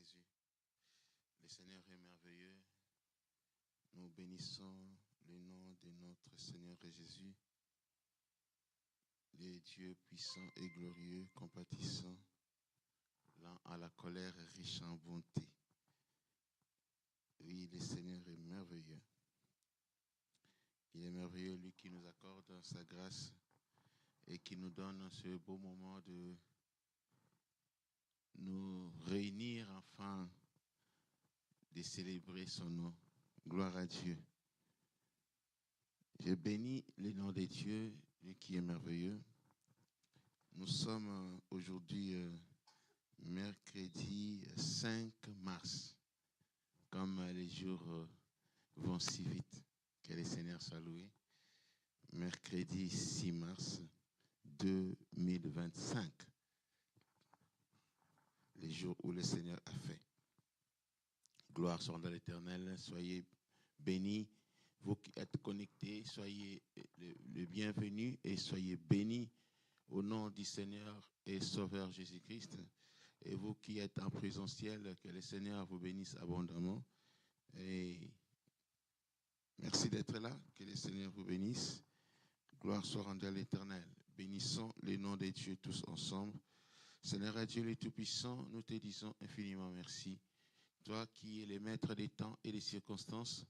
Jésus. Le Seigneur est merveilleux. Nous bénissons le nom de notre Seigneur et Jésus. Le Dieu puissant et glorieux, compatissant, lent à la colère et riche en bonté. Oui, le Seigneur est merveilleux. Il est merveilleux, lui qui nous accorde sa grâce et qui nous donne ce beau moment de nous réunir afin de célébrer son nom. Gloire à Dieu. Je bénis le nom de Dieu, lui qui est merveilleux. Nous sommes aujourd'hui mercredi 5 mars, comme les jours vont si vite, que le Seigneur soit loué. Mercredi 6 mars 2025, les jours où le Seigneur a fait. Gloire soit dans l'Éternel, soyez bénis. Vous qui êtes connectés, soyez le bienvenu et soyez bénis au nom du Seigneur et Sauveur Jésus-Christ. Et vous qui êtes en présentiel, que le Seigneur vous bénisse abondamment. Et merci d'être là, que le Seigneur vous bénisse. Gloire soit rendue à l'Éternel. Bénissons les noms des dieux tous ensemble. Seigneur à Dieu le Tout-Puissant, nous te disons infiniment merci. Toi qui es le maître des temps et des circonstances,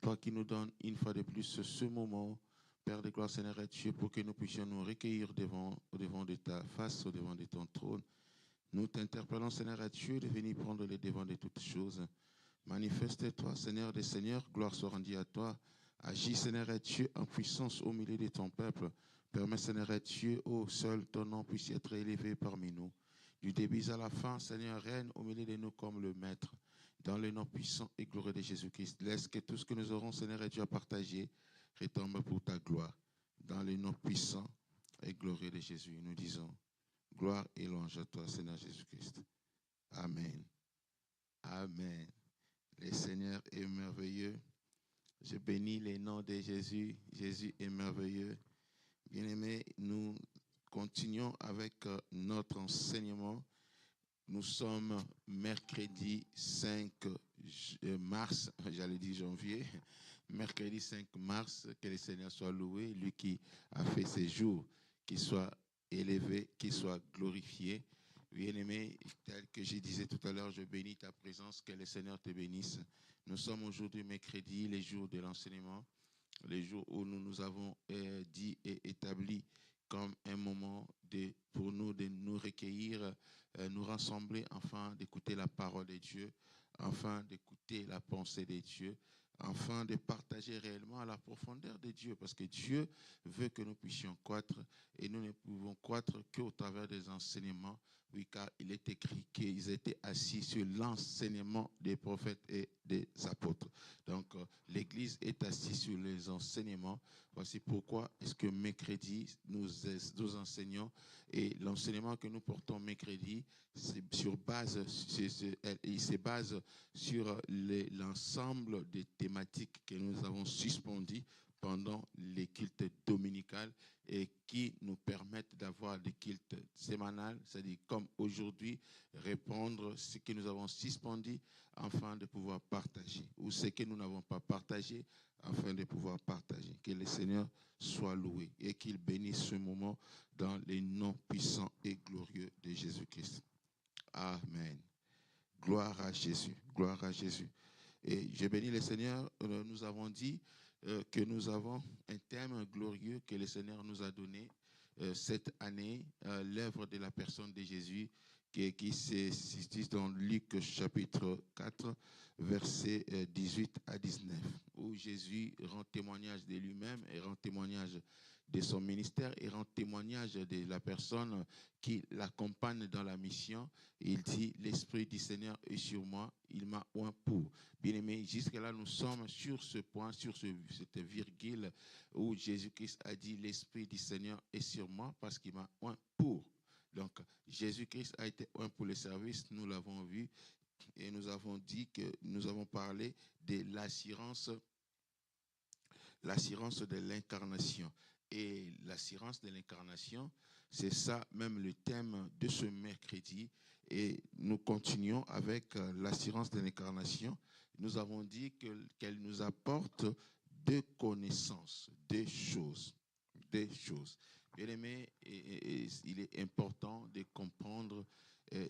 toi qui nous donnes une fois de plus ce moment, Père de gloire, Seigneur et Dieu, pour que nous puissions nous recueillir au devant de ta face, au devant de ton trône. Nous t'interpellons, Seigneur et Dieu, de venir prendre le devant de toutes choses. Manifeste-toi, Seigneur des Seigneurs, gloire soit rendue à toi. Agis, Seigneur et Dieu, en puissance au milieu de ton peuple. Permets, Seigneur et Dieu, ô seul ton nom puisse être élevé parmi nous. Du début à la fin, Seigneur, règne au milieu de nous comme le Maître. Dans le nom puissant et glorieux de Jésus-Christ, laisse que tout ce que nous aurons, Seigneur et Dieu, à partager, retombe pour ta gloire. Dans le nom puissant et glorieux de Jésus, nous disons, gloire et louange à toi, Seigneur Jésus-Christ. Amen. Amen. Le Seigneur est merveilleux. Je bénis le nom de Jésus. Jésus est merveilleux. Bien-aimés, nous continuons avec notre enseignement. Nous sommes mercredi 5 mars, j'allais dire janvier, mercredi 5 mars, que le Seigneur soit loué, lui qui a fait ces jours, qu'il soit élevé, qu'il soit glorifié. Bien-aimé, tel que je disais tout à l'heure, je bénis ta présence, que le Seigneur te bénisse. Nous sommes aujourd'hui mercredi, les jours de l'enseignement, les jours où nous nous avons dit et établi comme un moment pour nous de nous recueillir, nous rassembler, afin d'écouter la parole de Dieu, afin d'écouter la pensée de Dieu, afin de partager réellement à la profondeur de Dieu, parce que Dieu veut que nous puissions croître, et nous ne pouvons croître qu'au travers des enseignements, oui, car il est écrit qu'ils étaient assis sur l'enseignement des prophètes et des apôtres. Donc, l'Église est assise sur les enseignements. Voici pourquoi est-ce que mercredi, nous enseignons, et l'enseignement que nous portons mercredi, il se base sur l'ensemble des thématiques que nous avons suspendues pendant les cultes dominicales et qui nous permettent d'avoir des cultes sémanales, c'est-à-dire comme aujourd'hui, répondre ce que nous avons suspendu afin de pouvoir partager, ou ce que nous n'avons pas partagé afin de pouvoir partager. Que le Seigneur soit loué et qu'il bénisse ce moment dans les noms puissants et glorieux de Jésus-Christ. Amen. Gloire à Jésus. Gloire à Jésus. Et je bénis le Seigneur. Nous avons dit que nous avons un thème glorieux que le Seigneur nous a donné cette année, l'œuvre de la personne de Jésus, qui se situe dans Luc chapitre 4, versets 18 à 19, où Jésus rend témoignage de lui-même et rend témoignage de son ministère et rend témoignage de la personne qui l'accompagne dans la mission. Il dit, l'Esprit du Seigneur est sur moi, il m'a oint pour. Bien-aimé, jusque-là, nous sommes sur ce point, sur cette virgule où Jésus-Christ a dit, l'Esprit du Seigneur est sur moi parce qu'il m'a oint pour. Donc, Jésus-Christ a été oint pour le service, nous l'avons vu, et nous avons dit que nous avons parlé de l'assurance de l'incarnation. Et l'assurance de l'incarnation, c'est ça même le thème de ce mercredi. Et nous continuons avec l'assurance de l'incarnation. Nous avons dit qu'elle nous apporte deux connaissances, deux choses. Deux choses. Bien aimé, il est important de comprendre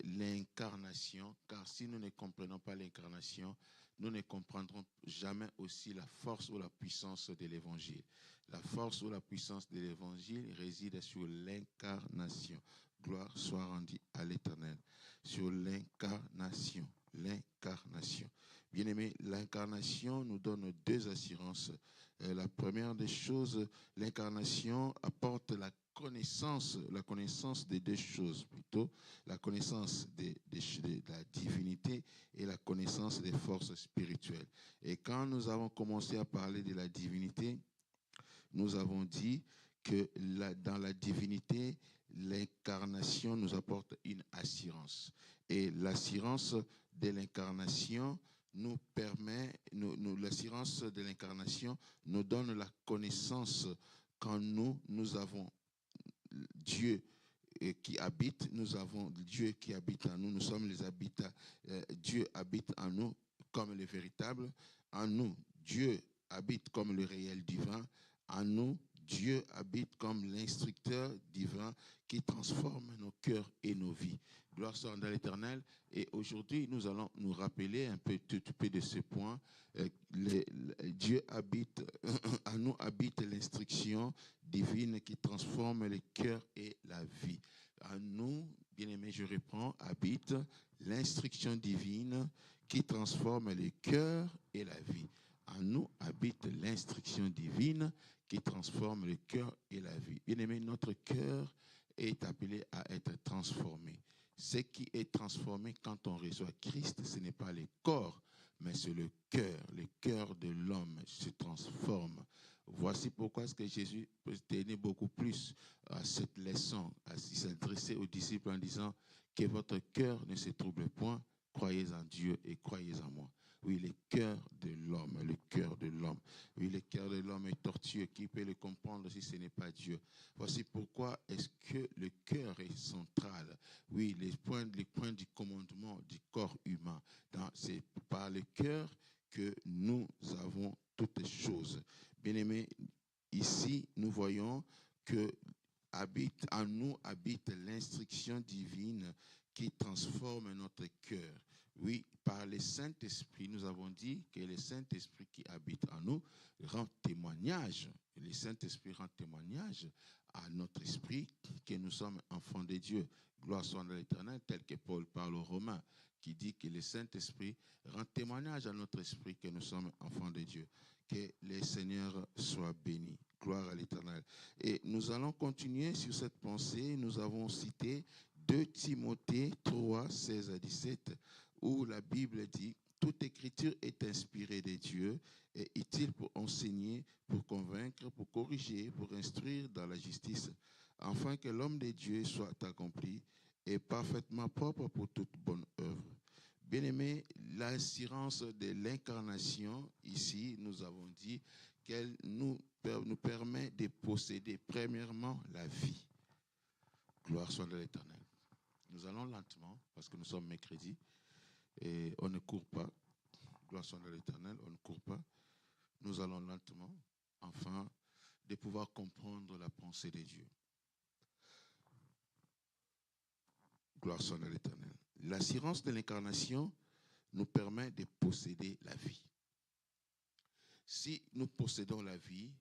l'incarnation, car si nous ne comprenons pas l'incarnation, nous ne comprendrons jamais aussi la force ou la puissance de l'évangile. La force ou la puissance de l'évangile réside sur l'incarnation. Gloire soit rendue à l'Éternel. Sur l'incarnation. L'incarnation. Bien-aimé, l'incarnation nous donne deux assurances. La première des choses, l'incarnation apporte la connaissance des deux choses plutôt, la connaissance de la divinité et la connaissance des forces spirituelles. Et quand nous avons commencé à parler de la divinité, nous avons dit que dans la divinité, l'incarnation nous apporte une assurance. Et l'assurance de l'incarnation nous permet, l'assurance de l'incarnation nous donne la connaissance quand nous avons Dieu qui habite, nous avons Dieu qui habite en nous, nous sommes les habitants, Dieu habite en nous comme le véritable, en nous, Dieu habite comme le réel divin, en nous, Dieu habite comme l'instructeur divin qui transforme nos cœurs et nos vies. Gloire soit à l'Éternel. Et aujourd'hui, nous allons nous rappeler un tout peu de ce point. Dieu habite, en nous habite l'instruction divine qui transforme les cœurs et la vie. En nous, bien-aimés, je reprends, habite l'instruction divine qui transforme les cœurs et la vie. En nous habite l'instruction divine qui transforme le cœur et la vie. Bien-aimé, notre cœur est appelé à être transformé. Ce qui est transformé quand on reçoit Christ, ce n'est pas le corps, mais c'est le cœur de l'homme se transforme. Voici pourquoi est-ce que Jésus tenait beaucoup plus à cette leçon, à s'adresser aux disciples en disant que votre cœur ne se trouble point, croyez en Dieu et croyez en moi. Oui, le cœur de l'homme, le cœur de l'homme. Oui, le cœur de l'homme est tortueux. Qui peut le comprendre si ce n'est pas Dieu? Voici pourquoi est-ce que le cœur est central. Oui, les points du commandement du corps humain. C'est par le cœur que nous avons toutes choses. Bien-aimés, ici, nous voyons que en nous habite l'instruction divine qui transforme notre cœur. Oui, par le Saint-Esprit, nous avons dit que le Saint-Esprit qui habite en nous rend témoignage. Le Saint-Esprit rend témoignage à notre esprit que nous sommes enfants de Dieu. Gloire soit à l'Éternel, tel que Paul parle aux Romains, qui dit que le Saint-Esprit rend témoignage à notre esprit que nous sommes enfants de Dieu. Que le Seigneur soit béni. Gloire à l'Éternel. Et nous allons continuer sur cette pensée. Nous avons cité 2 Timothée 3, 16 à 17, où la Bible dit « Toute écriture est inspirée de Dieu et utile pour enseigner, pour convaincre, pour corriger, pour instruire dans la justice, afin que l'homme de Dieu soit accompli et parfaitement propre pour toute bonne œuvre. » Bien-aimé, l'assurance de l'incarnation, ici, nous avons dit qu'elle nous permet de posséder premièrement la vie. Gloire soit à l'Éternel. Nous allons lentement, parce que nous sommes mercredi, et on ne court pas. Gloire soit à l'Éternel, on ne court pas. Nous allons lentement, afin de pouvoir comprendre la pensée de Dieu. Gloire soit à l'Éternel. L'assurance de l'incarnation nous permet de posséder la vie. Si nous possédons la vie,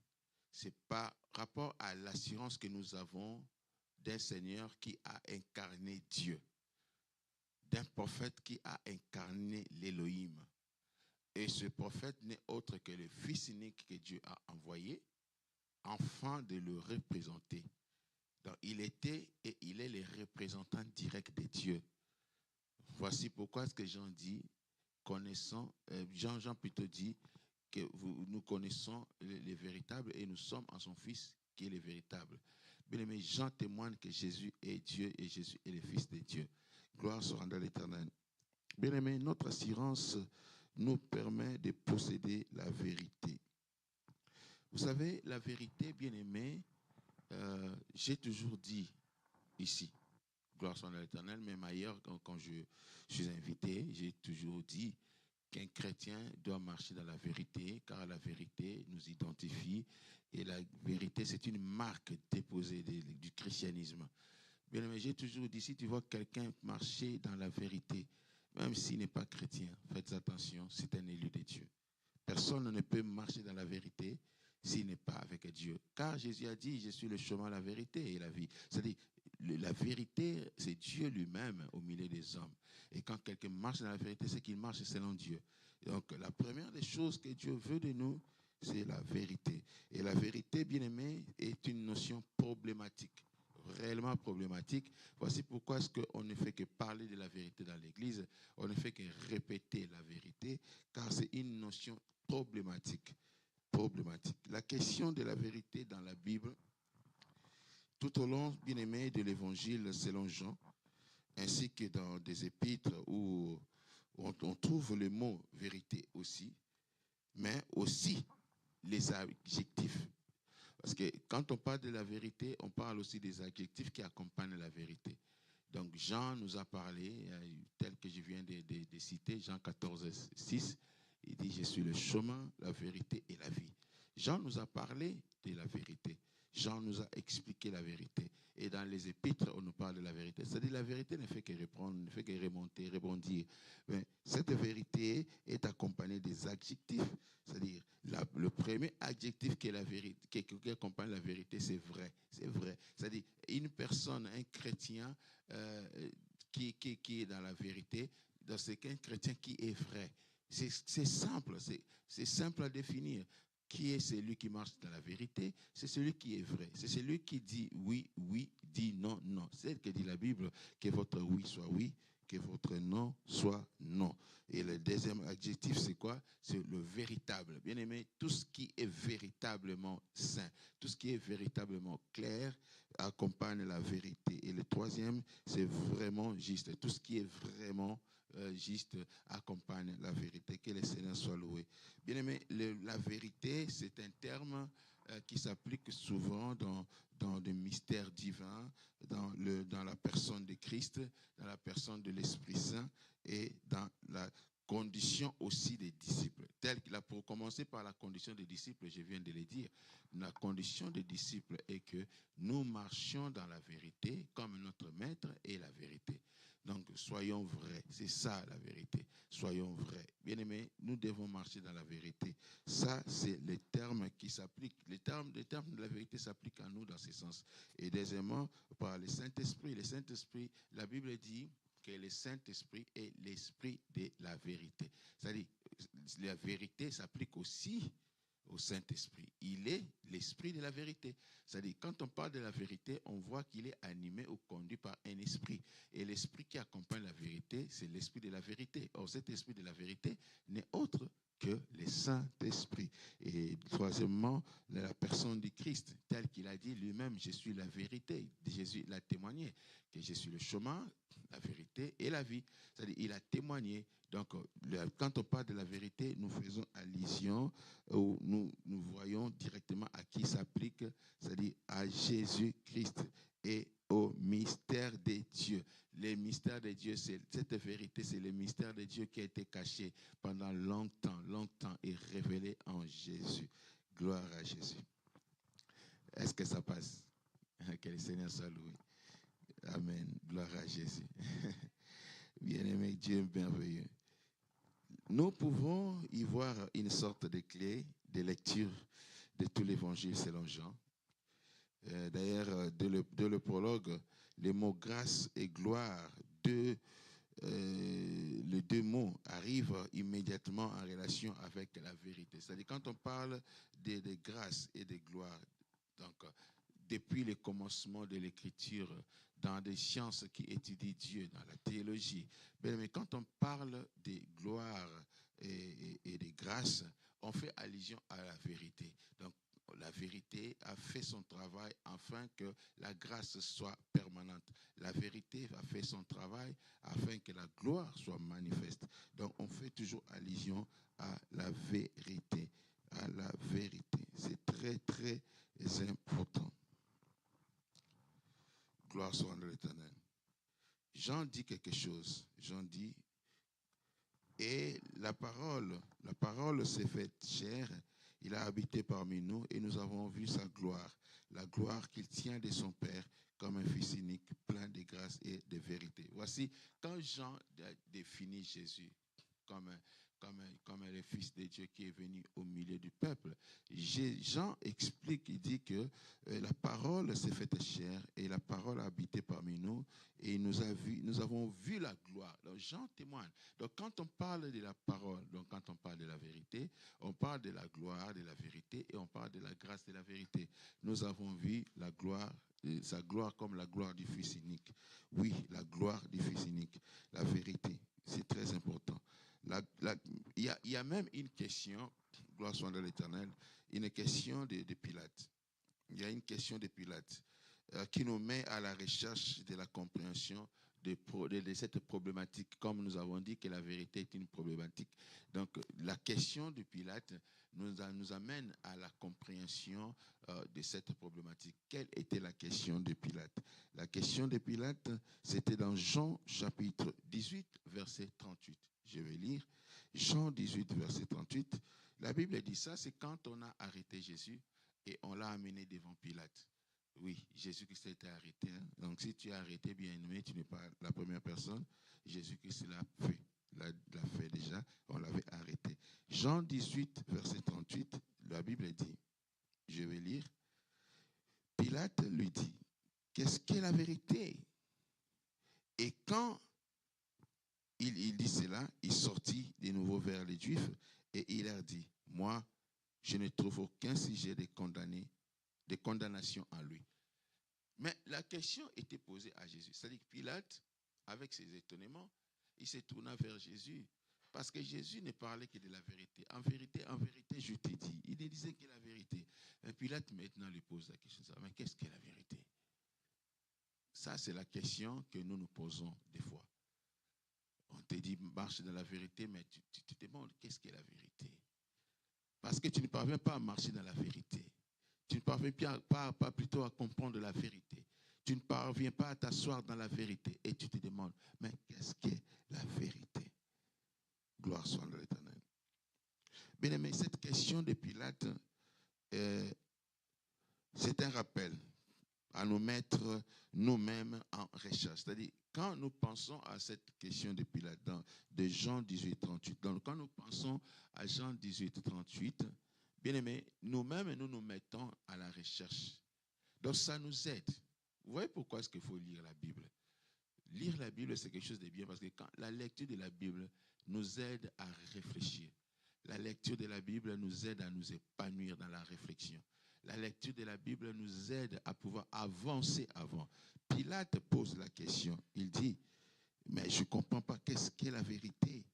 c'est par rapport à l'assurance que nous avons d'un Seigneur qui a incarné Dieu, d'un prophète qui a incarné l'Élohim. Et ce prophète n'est autre que le Fils unique que Dieu a envoyé, afin de le représenter. Donc, il était et il est le représentant direct de Dieu. Voici pourquoi ce que Jean dit, Jean plutôt dit que nous connaissons les véritables et nous sommes en son Fils qui est le véritable. Bien-aimé, Jean témoigne que Jésus est Dieu et Jésus est le Fils de Dieu. Gloire soit à l'Éternel. Bien-aimé, notre assurance nous permet de posséder la vérité. Vous savez, la vérité, bien-aimé, j'ai toujours dit ici gloire soit à l'Éternel, même ailleurs, quand je suis invité, j'ai toujours dit qu'un chrétien doit marcher dans la vérité, car la vérité nous identifie, et la vérité, c'est une marque déposée du christianisme. Bien aimé, j'ai toujours dit, si tu vois quelqu'un marcher dans la vérité, même s'il n'est pas chrétien, faites attention, c'est un élu de Dieu. Personne ne peut marcher dans la vérité s'il n'est pas avec Dieu. Car Jésus a dit, je suis le chemin, la vérité et la vie. C'est-à-dire, la vérité, c'est Dieu lui-même au milieu des hommes. Et quand quelqu'un marche dans la vérité, c'est qu'il marche selon Dieu. Et donc, la première des choses que Dieu veut de nous, c'est la vérité. Et la vérité, bien aimé, est une notion problématique, réellement problématique. Voici pourquoi est-ce qu'on ne fait que parler de la vérité dans l'Église, on ne fait que répéter la vérité, car c'est une notion problématique. La question de la vérité dans la Bible, tout au long, bien aimé, de l'Évangile selon Jean, ainsi que dans des épîtres où on trouve le mot vérité aussi, mais aussi les adjectifs. Parce que quand on parle de la vérité, on parle aussi des adjectifs qui accompagnent la vérité. Donc Jean nous a parlé, tel que je viens de citer, Jean 14, 6, il dit, je suis le chemin, la vérité et la vie. Jean nous a parlé de la vérité. Jean nous a expliqué la vérité. Et dans les épîtres, on nous parle de la vérité. C'est-à-dire la vérité ne fait que répondre, ne fait que remonter, rebondir. Mais cette vérité est accompagnée des adjectifs. C'est-à-dire le premier adjectif qui accompagne la vérité, c'est vrai. C'est vrai. C'est-à-dire une personne, un chrétien qui est dans la vérité, c'est qu'un chrétien qui est vrai. C'est simple, c'est simple à définir. Qui est celui qui marche dans la vérité? C'est celui qui est vrai. C'est celui qui dit oui, oui, dit non, non. C'est ce que dit la Bible, que votre oui soit oui, que votre non soit non. Et le deuxième adjectif, c'est quoi? C'est le véritable. Bien aimé, tout ce qui est véritablement saint, tout ce qui est véritablement clair, accompagne la vérité. Et le troisième, c'est vraiment juste. Tout ce qui est vraiment juste accompagne la vérité. Que le Seigneur soit loué. Bien aimé, la vérité, c'est un terme qui s'applique souvent dans des mystères divins, dans la personne de Christ, dans la personne de l'Esprit Saint et dans la condition aussi des disciples. Pour commencer par la condition des disciples, je viens de le dire, la condition des disciples est que nous marchions dans la vérité comme notre maître est la vérité. Donc, soyons vrais. C'est ça, la vérité. Soyons vrais. Bien-aimés, nous devons marcher dans la vérité. Ça, c'est les termes qui s'appliquent. Les termes de la vérité s'appliquent à nous dans ce sens. Et deuxièmement, par le Saint-Esprit. Le Saint-Esprit, la Bible dit que le Saint-Esprit est l'esprit de la vérité. C'est-à-dire, la vérité s'applique aussi au Saint-Esprit. Il est l'esprit de la vérité. C'est-à-dire, quand on parle de la vérité, on voit qu'il est animé ou conduit par un esprit. Et l'esprit qui accompagne la vérité, c'est l'esprit de la vérité. Or, cet esprit de la vérité n'est autre que le Saint-Esprit. Et troisièmement, la personne du Christ, tel qu'il a dit lui-même, je suis la vérité. Jésus l'a témoigné, que je suis le chemin, la vérité et la vie. C'est-à-dire, il a témoigné. Donc, quand on parle de la vérité, nous faisons allusion, ou nous voyons directement à qui s'applique, c'est-à-dire à Jésus-Christ et au mystère des dieux. Les mystères de Dieu, cette vérité, c'est le mystère de Dieu qui a été caché pendant longtemps, longtemps et révélé en Jésus. Gloire à Jésus. Est-ce que ça passe? Que le Seigneur soit loué. Amen. Gloire à Jésus. Bien-aimé, Dieu merveilleux. Nous pouvons y voir une sorte de clé de lecture de tout l'évangile selon Jean. D'ailleurs, de le prologue, les mots grâce et gloire, les deux mots arrivent immédiatement en relation avec la vérité. C'est-à-dire quand on parle de grâce et de gloire, donc depuis le commencement de l'écriture, dans des sciences qui étudient Dieu, dans la théologie, mais quand on parle de gloire et de grâce, on fait allusion à la vérité. Donc, la vérité a fait son travail afin que la grâce soit permanente. La vérité a fait son travail afin que la gloire soit manifeste. Donc, on fait toujours allusion à la vérité. À la vérité. C'est très, très important. Gloire soit à l'Éternel. Jean dit quelque chose. Jean dit, et la parole s'est faite chair, il a habité parmi nous et nous avons vu sa gloire, la gloire qu'il tient de son Père comme un fils unique, plein de grâce et de vérité. Voici, quand Jean définit Jésus comme, comme le Fils de Dieu qui est venu au milieu du peuple, Jean explique, il dit que la parole s'est faite chair et la parole a habité parmi nous et nous avons vu la gloire. Donc Jean témoigne. Donc quand on parle de la parole, donc quand on parle de la vérité, on parle de la gloire, de la vérité et on parle de la grâce de la vérité. Nous avons vu la gloire, sa gloire comme la gloire du Fils unique. Oui, la gloire du Fils unique, la vérité, c'est très important. Il y a même une question, gloire soit dans l'Éternel, une question de Pilate. Il y a une question de Pilate qui nous met à la recherche de la compréhension de cette problématique, comme nous avons dit que la vérité est une problématique. Donc, la question de Pilate nous amène à la compréhension de cette problématique. Quelle était la question de Pilate? La question de Pilate, c'était dans Jean chapitre 18, verset 38. Je vais lire. Jean 18, verset 38. La Bible dit ça, c'est quand on a arrêté Jésus et on l'a amené devant Pilate. Oui, Jésus-Christ a été arrêté. Hein? Donc, si tu es arrêté, bien aimé, tu n'es pas la première personne. Jésus-Christ l'a fait. L'a fait déjà. On l'avait arrêté. Jean 18, verset 38, la Bible dit, je vais lire. Pilate lui dit, qu'est-ce qu'est la vérité? Et quand il dit cela, il sortit de nouveau vers les Juifs et il leur dit, moi, je ne trouve aucun sujet de condamnation en lui. Mais la question était posée à Jésus. C'est-à-dire que Pilate, avec ses étonnements, il se tourna vers Jésus. Parce que Jésus ne parlait que de la vérité. En vérité, je t'ai dit. Il ne disait que la vérité. Et Pilate maintenant lui pose la question. Mais qu'est-ce que la vérité? Ça, c'est la question que nous nous posons des fois. On te dit, marche dans la vérité, mais tu te demandes, qu'est-ce que la vérité? Parce que tu ne parviens pas à marcher dans la vérité. Tu ne parviens pas plutôt à comprendre la vérité. Tu ne parviens pas à t'asseoir dans la vérité. Et tu te demandes, mais qu'est-ce qu'est la vérité? Gloire soit à l'Éternel. Bien aimé, cette question de Pilate, c'est un rappel à nous mettre nous-mêmes en recherche. C'est-à-dire, quand nous pensons à cette question de Pilate, de Jean 18, 38, quand nous pensons à Jean 18, 38, bien aimé, nous-mêmes, nous nous mettons à la recherche. Donc, ça nous aide. Vous voyez pourquoi est-ce qu'il faut lire la Bible? Lire la Bible, c'est quelque chose de bien parce que quand la lecture de la Bible nous aide à réfléchir. La lecture de la Bible nous aide à nous épanouir dans la réflexion. La lecture de la Bible nous aide à pouvoir avancer avant. Pilate pose la question. Il dit, mais je ne comprends pas, qu'est-ce qu'est la vérité?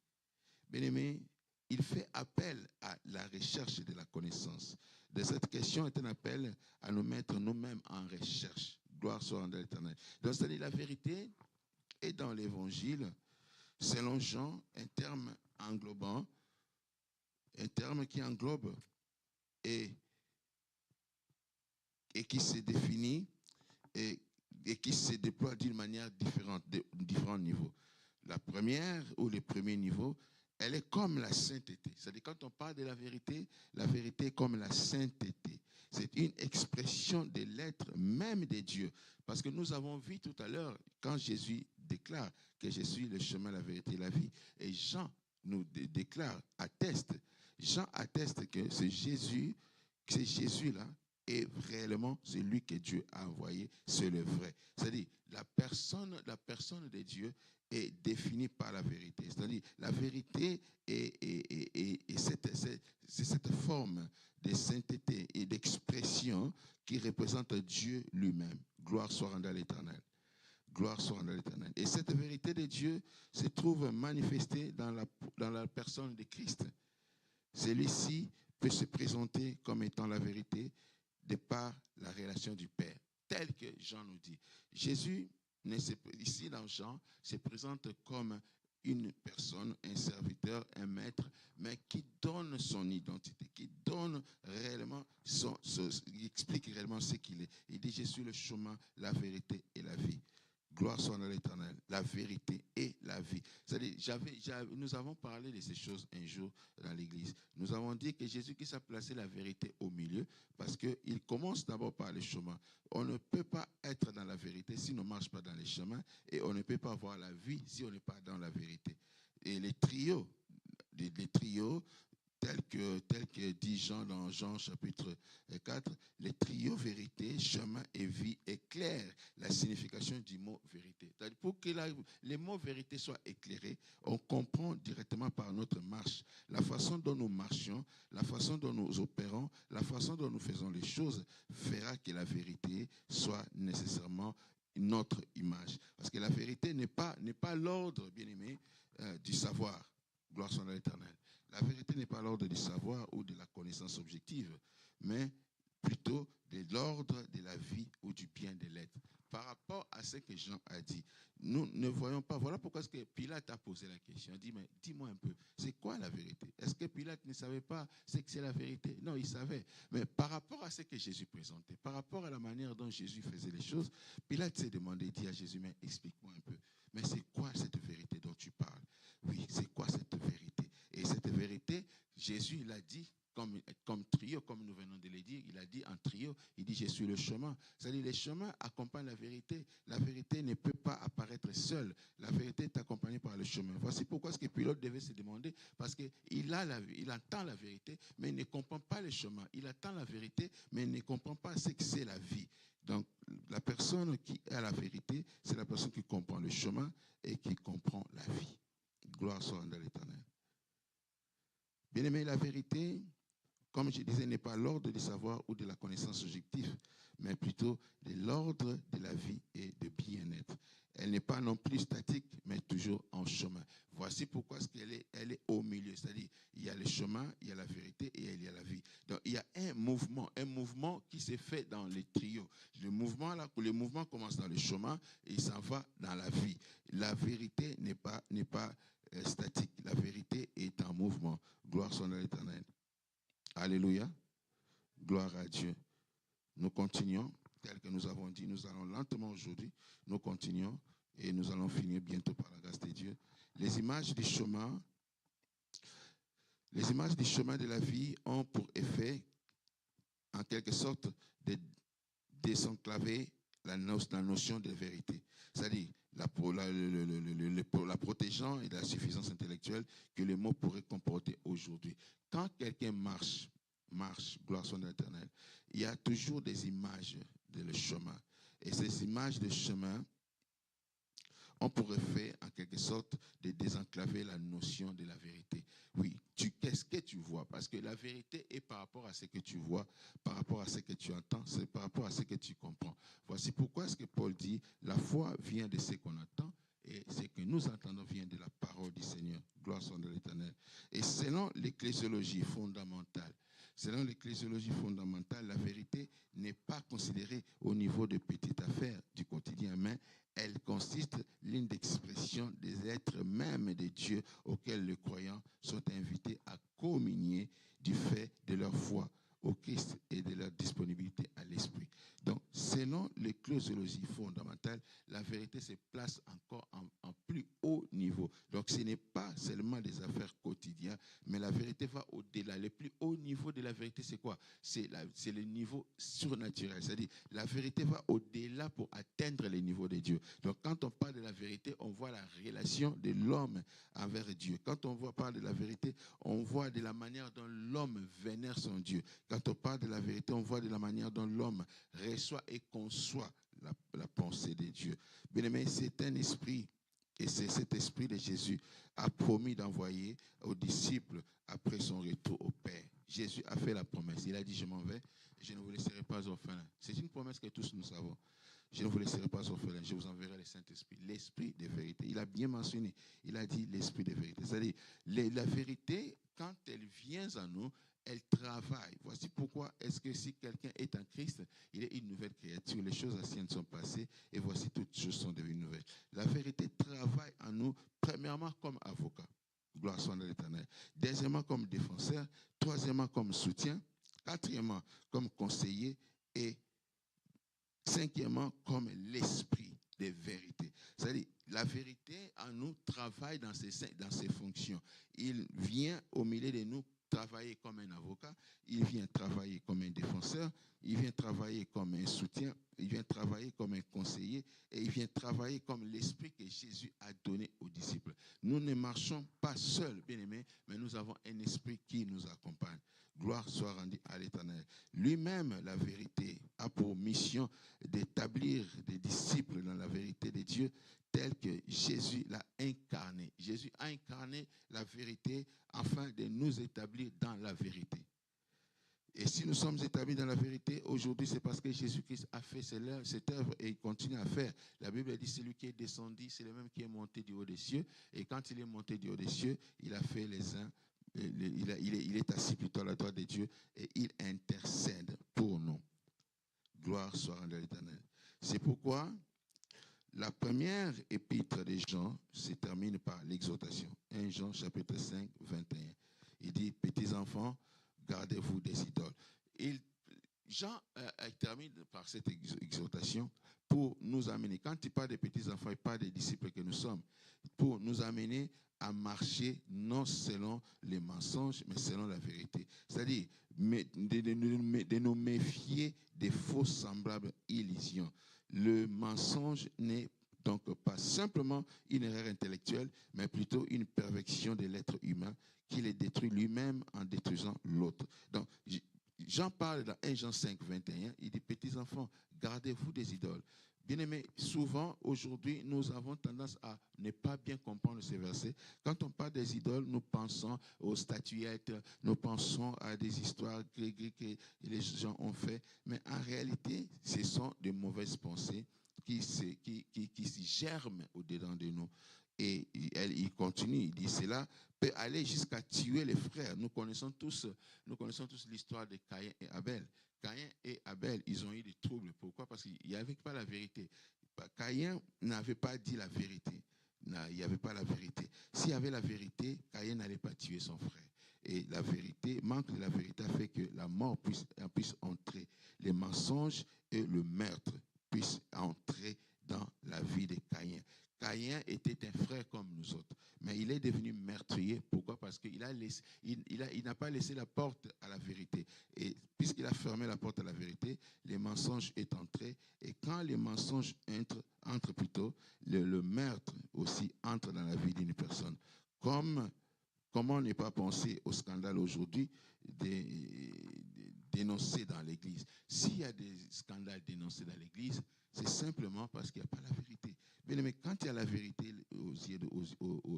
Bien-aimé, il fait appel à la recherche de la connaissance. De cette question est un appel à nous mettre nous-mêmes en recherche. Gloire soit à l'Éternel. Donc, c'est-à-dire la vérité est dans l'Évangile, selon Jean, un terme englobant, un terme qui englobe et qui se définit et qui se déploie d'une manière différente, de différents niveaux. La première ou le premier niveau, elle est comme la sainteté. C'est-à-dire quand on parle de la vérité est comme la sainteté. C'est une expression de l'être même de Dieu. Parce que nous avons vu tout à l'heure, quand Jésus déclare que je suis le chemin, la vérité et la vie, et Jean nous déclare, atteste, Jean atteste que ce Jésus-là, est réellement celui que Dieu a envoyé, c'est le vrai. C'est-à-dire, la personne de Dieu est définie par la vérité. C'est-à-dire, la vérité c'est cette forme de sainteté et d'expression qui représente Dieu lui-même. Gloire soit rendue à l'Éternel. Gloire soit rendue à l'Éternel. Et cette vérité de Dieu se trouve manifestée dans la personne de Christ. Celui-ci peut se présenter comme étant la vérité de par la relation du Père, tel que Jean nous dit. Jésus, ici dans Jean, se présente comme une personne, un serviteur, un maître, mais qui donne son identité, qui donne réellement, il explique réellement ce qu'il est. Il dit, je suis le chemin, la vérité et la vie. Gloire soit à l'Éternel. La vérité et la vie. C'est-à-dire, nous avons parlé de ces choses un jour dans l'église. Nous avons dit que Jésus-Christ a placé la vérité au milieu parce qu'il commence d'abord par les chemins. On ne peut pas être dans la vérité si on ne marche pas dans les chemins et on ne peut pas avoir la vie si on n'est pas dans la vérité. Et les trios, tel que dit Jean dans Jean chapitre 4, les trios vérité, chemin et vie éclairent la signification du mot vérité. Pour que les mots vérité soient éclairés, on comprend directement par notre marche, la façon dont nous marchions, la façon dont nous opérons, la façon dont nous faisons les choses fera que la vérité soit nécessairement notre image. Parce que la vérité n'est pas l'ordre, bien-aimé, du savoir. Gloire soit à l'Éternel. La vérité n'est pas l'ordre du savoir ou de la connaissance objective, mais plutôt de l'ordre de la vie ou du bien de l'être. Par rapport à ce que Jean a dit, nous ne voyons pas. Voilà pourquoi Pilate a posé la question. Il a dit, mais dis-moi un peu, c'est quoi la vérité? Est-ce que Pilate ne savait pas ce que c'est la vérité? Non, il savait. Mais par rapport à ce que Jésus présentait, par rapport à la manière dont Jésus faisait les choses, Pilate s'est demandé, il dit à Jésus, mais explique-moi un peu. Mais c'est quoi cette vérité dont tu parles? Oui, c'est quoi cette vérité? Et cette vérité, Jésus l'a dit comme trio, comme nous venons de le dire, il a dit en trio, il dit je suis le chemin. C'est-à-dire les chemins accompagnent la vérité. La vérité ne peut pas apparaître seule. La vérité est accompagnée par le chemin. Voici pourquoi ce que Pilate devait se demander, parce qu'il entend la vérité, mais il ne comprend pas le chemin. Il attend la vérité, mais il ne comprend pas ce que c'est la vie. Donc, la personne qui a la vérité, c'est la personne qui comprend le chemin et qui comprend la vie. Gloire soit à l'Éternel. Bien-aimé, la vérité, comme je disais, n'est pas l'ordre du savoir ou de la connaissance objective, mais plutôt de l'ordre de la vie et de bien-être. Elle n'est pas non plus statique, mais toujours en chemin. Voici pourquoi elle est au milieu. C'est-à-dire, il y a le chemin, il y a la vérité et il y a la vie. Donc, il y a un mouvement qui s'est fait dans les trios. Le mouvement commence dans le chemin et il s'en va dans la vie. La vérité n'est pas statique. La vérité est en mouvement. Gloire soit à l'Éternel. Alléluia. Gloire à Dieu. Nous continuons, tel que nous avons dit, nous allons lentement aujourd'hui, nous continuons et nous allons finir bientôt par la grâce de Dieu. Les images du chemin de la vie ont pour effet, en quelque sorte, de désenclaver la notion de vérité. C'est-à-dire la protégeant et la suffisance intellectuelle que le mot pourrait comporter aujourd'hui. Quand quelqu'un marche, gloire soit à l'Éternel, il y a toujours des images de le chemin. Et ces images de chemin ont pour effet, en quelque sorte, de désenclaver la notion de la vérité. Oui, qu'est-ce que tu vois? Parce que la vérité est par rapport à ce que tu vois, par rapport à ce que tu entends, c'est par rapport à ce que tu comprends. Voici pourquoi ce que Paul dit, la foi vient de ce qu'on entend et ce que nous entendons vient de la parole du Seigneur. Gloire soit à l'Éternel. Et selon l'ecclésiologie fondamentale, la vérité n'est pas considérée au niveau de petites affaires du quotidien, mais elle consiste l'une d'expression des êtres même de Dieu auxquels les croyants sont invités à communier du fait de leur foi au Christ et de leur disponibilité à l'Esprit. Donc, selon l'ecclésiologie fondamentale, la vérité se place encore en plus haut niveau. Donc, ce n'est pas seulement des affaires quotidiennes, mais la vérité va au-delà. Le plus haut niveau de la vérité, c'est quoi? C'est le niveau surnaturel. C'est-à-dire, la vérité va au-delà pour atteindre les niveaux de Dieu. Donc, quand on parle de la vérité, on voit la relation de l'homme envers Dieu. Quand on parle de la vérité, on voit de la manière dont l'homme vénère son Dieu. Quand on parle de la vérité, on voit de la manière dont l'homme reçoit et conçoit la pensée de Dieu. Bien-aimé, c'est un esprit, et c'est cet esprit de Jésus a promis d'envoyer aux disciples après son retour au Père. Jésus a fait la promesse. Il a dit, je m'en vais, je ne vous laisserai pas orphelin. C'est une promesse que tous nous savons. Je ne vous laisserai pas orphelin, je vous enverrai le Saint-Esprit, l'Esprit de vérité. Il a bien mentionné, il a dit l'Esprit de vérité. C'est-à-dire, la vérité, quand elle vient en nous, elle travaille. Voici pourquoi est-ce que si quelqu'un est en Christ, il est une nouvelle créature. Les choses anciennes sont passées et voici toutes choses sont devenues nouvelles. La vérité travaille en nous, premièrement comme avocat. Gloire soit à l'Éternel. Deuxièmement comme défenseur. Troisièmement comme soutien. Quatrièmement comme conseiller. Et cinquièmement comme l'esprit de vérité. la vérité en nous travaille dans ses fonctions. Il vient au milieu de nous travailler comme un avocat, il vient travailler comme un défenseur, il vient travailler comme un soutien, il vient travailler comme un conseiller et il vient travailler comme l'esprit que Jésus a donné aux disciples. Nous ne marchons pas seuls, bien-aimés, mais nous avons un esprit qui nous accompagne. Gloire soit rendue à l'Éternel. Lui-même, la vérité, a pour mission d'établir des disciples dans la vérité de Dieu telle que Jésus l'a incarné. Jésus a incarné la vérité afin de nous établir dans la vérité. Et si nous sommes établis dans la vérité, aujourd'hui, c'est parce que Jésus-Christ a fait cette œuvre et il continue à faire. La Bible dit, celui qui est descendu, c'est le même qui est monté du haut des cieux. Et quand il est monté du haut des cieux, il a fait les uns, il est assis plutôt à la droite de Dieu et il intercède pour nous. Gloire soit rendue à l'Éternel. C'est pourquoi la première épître de Jean se termine par l'exhortation. 1 Jean chapitre 5, 21. Il dit, petits enfants, gardez-vous des idoles. Jean termine par cette exhortation pour nous amener, quand il parle des petits enfants, il parle des disciples que nous sommes, pour nous amener à marcher non selon les mensonges, mais selon la vérité. C'est-à-dire de nous méfier des faux semblables illusions. Le mensonge n'est donc pas simplement une erreur intellectuelle, mais plutôt une perversion de l'être humain qui les détruit lui-même en détruisant l'autre. Donc, Jean parle dans 1 Jean 5, 21, il dit, petits enfants, gardez-vous des idoles. Bien-aimés, souvent, aujourd'hui, nous avons tendance à ne pas bien comprendre ces versets. Quand on parle des idoles, nous pensons aux statuettes, nous pensons à des histoires grecques que les gens ont fait. Mais en réalité, ce sont de mauvaises pensées qui germent au-dedans de nous. Et il continue, il dit, cela peut aller jusqu'à tuer les frères. Nous connaissons tous l'histoire de Caïn et Abel. Caïn et Abel, ils ont eu des troubles. Pourquoi? Parce qu'il n'y avait pas la vérité. Caïn n'avait pas dit la vérité. Il n'y avait pas la vérité. S'il y avait la vérité, Caïn n'allait pas tuer son frère. Et la vérité, manque de la vérité a fait que la mort puisse entrer. Les mensonges et le meurtre puissent entrer dans la vie de Caïn. Caïn était un frère comme nous autres, mais il est devenu meurtrier. Pourquoi? Parce qu'il n'a pas laissé la porte à la vérité. Et puisqu'il a fermé la porte à la vérité, les mensonges sont entrés. Et quand les mensonges entrent plutôt, le meurtre aussi entre dans la vie d'une personne. Comment ne pas penser au scandale aujourd'hui dénoncés dans l'Église? S'il y a des scandales dénoncés dans l'Église, c'est simplement parce qu'il n'y a pas la vérité. Mais quand il y a la vérité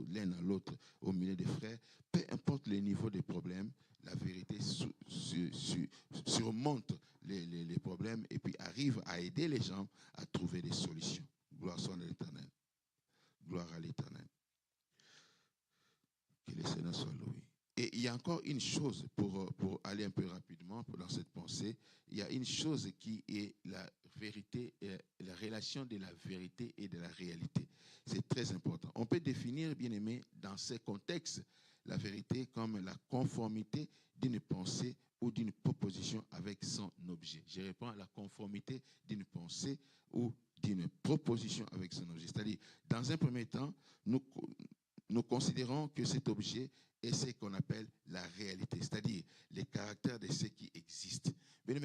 l'un à l'autre, au milieu des frères, peu importe le niveau des problèmes, la vérité surmonte les problèmes et puis arrive à aider les gens à trouver des solutions. Gloire soit à l'Éternel. Gloire à l'Éternel. Que le Seigneur soit loué. Et il y a encore une chose, pour aller un peu rapidement dans cette pensée, il y a une chose qui est la vérité, la relation de la vérité et de la réalité. C'est très important. On peut définir, bien aimé, dans ces contextes, la vérité comme la conformité d'une pensée ou d'une proposition avec son objet. Je réponds à la conformité d'une pensée ou d'une proposition avec son objet. C'est-à-dire, dans un premier temps, nous considérons que cet objet est ce qu'on appelle la réalité, c'est-à-dire les caractères de ce qui existe. Mais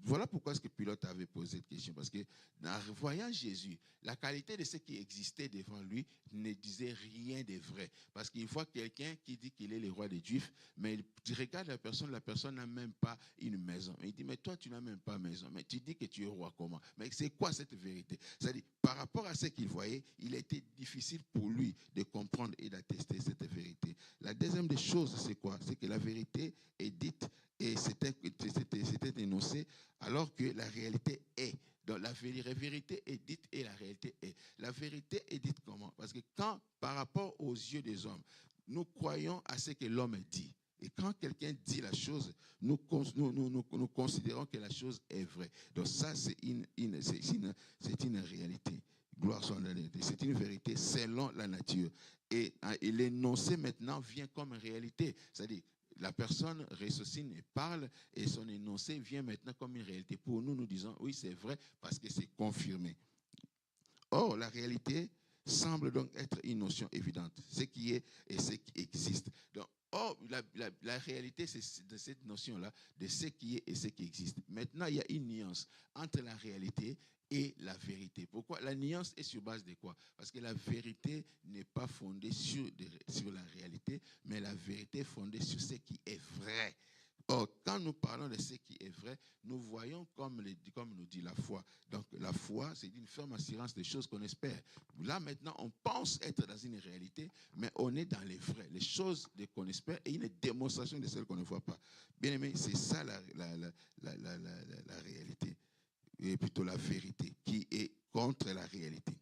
voilà pourquoi est-ce que Pilate avait posé cette question, parce que en voyant Jésus, la qualité de ce qui existait devant lui ne disait rien de vrai. Parce qu'il voit quelqu'un qui dit qu'il est le roi des Juifs, mais il regarde la personne n'a même pas une maison. Il dit, mais toi, tu n'as même pas maison, mais tu dis que tu es roi comment? Mais c'est quoi cette vérité? C'est-à-dire, par rapport à ce qu'il voyait, il a été difficile pour lui de comprendre et d'attester cette vérité. La deuxième des choses, c'est quoi? C'est que la vérité est dite et c'était énoncé alors que la réalité est. Donc la vérité est dite et la réalité est. La vérité est dite comment? Parce que quand, par rapport aux yeux des hommes, nous croyons à ce que l'homme dit. Et quand quelqu'un dit la chose, nous considérons que la chose est vraie. Donc ça, c'est une réalité. Gloire soit à Dieu. C'est une vérité selon la nature. Et l'énoncé maintenant vient comme réalité. C'est-à-dire, la personne ressuscite et parle et son énoncé vient maintenant comme une réalité. Pour nous, nous disons, oui, c'est vrai parce que c'est confirmé. Or, la réalité, semble donc être une notion évidente. Ce qui est et ce qui existe. Donc, la réalité, c'est de cette notion-là, de ce qui est et ce qui existe. Maintenant, il y a une nuance entre la réalité et la vérité. Pourquoi? La nuance est sur base de quoi? Parce que la vérité n'est pas fondée sur la réalité, mais la vérité est fondée sur ce qui est vrai. Or, quand nous parlons de ce qui est vrai, nous voyons comme nous dit la foi. Donc, la foi, c'est une ferme assurance des choses qu'on espère. Là, maintenant, on pense être dans une réalité, mais on est dans les vrais, les choses qu'on espère et une démonstration de celles qu'on ne voit pas. Bien aimé, c'est ça la réalité, et plutôt la vérité, qui est contre la réalité.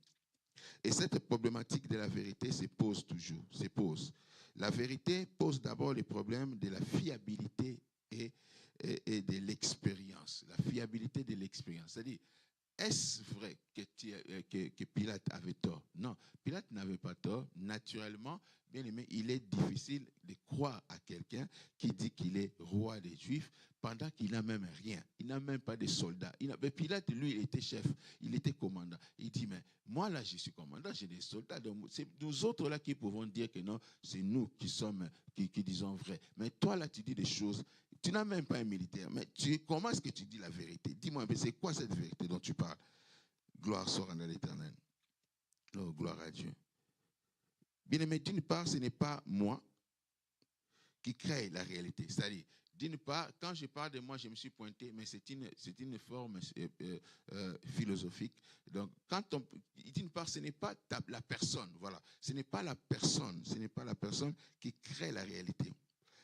Et cette problématique de la vérité se pose toujours, se pose. La vérité pose d'abord les problèmes de la fiabilité et de l'expérience. La fiabilité de l'expérience. C'est-à-dire, est-ce vrai que Pilate avait tort? Non, Pilate n'avait pas tort. Naturellement, bien aimé, il est difficile de croire à quelqu'un qui dit qu'il est roi des Juifs pendant qu'il n'a même rien. Il n'a même pas de soldats. Mais Pilate, lui, il était chef, il était commandant. Il dit, mais moi, là, je suis commandant, j'ai des soldats. Donc c'est nous autres, là, qui pouvons dire que non, c'est nous qui sommes, qui disons vrai. Mais toi, là, tu dis des choses. Tu n'as même pas un militaire. Mais comment est-ce que tu dis la vérité? Dis-moi, c'est quoi cette vérité dont tu parles? Gloire soit rendue à l'Éternel. Oh, gloire à Dieu. Bien aimé, d'une part, ce n'est pas moi qui crée la réalité. C'est-à-dire, d'une part, quand je parle de moi, je me suis pointé, mais c'est une forme philosophique. Donc, d'une part, ce n'est pas la personne, voilà. Ce n'est pas la personne qui crée la réalité.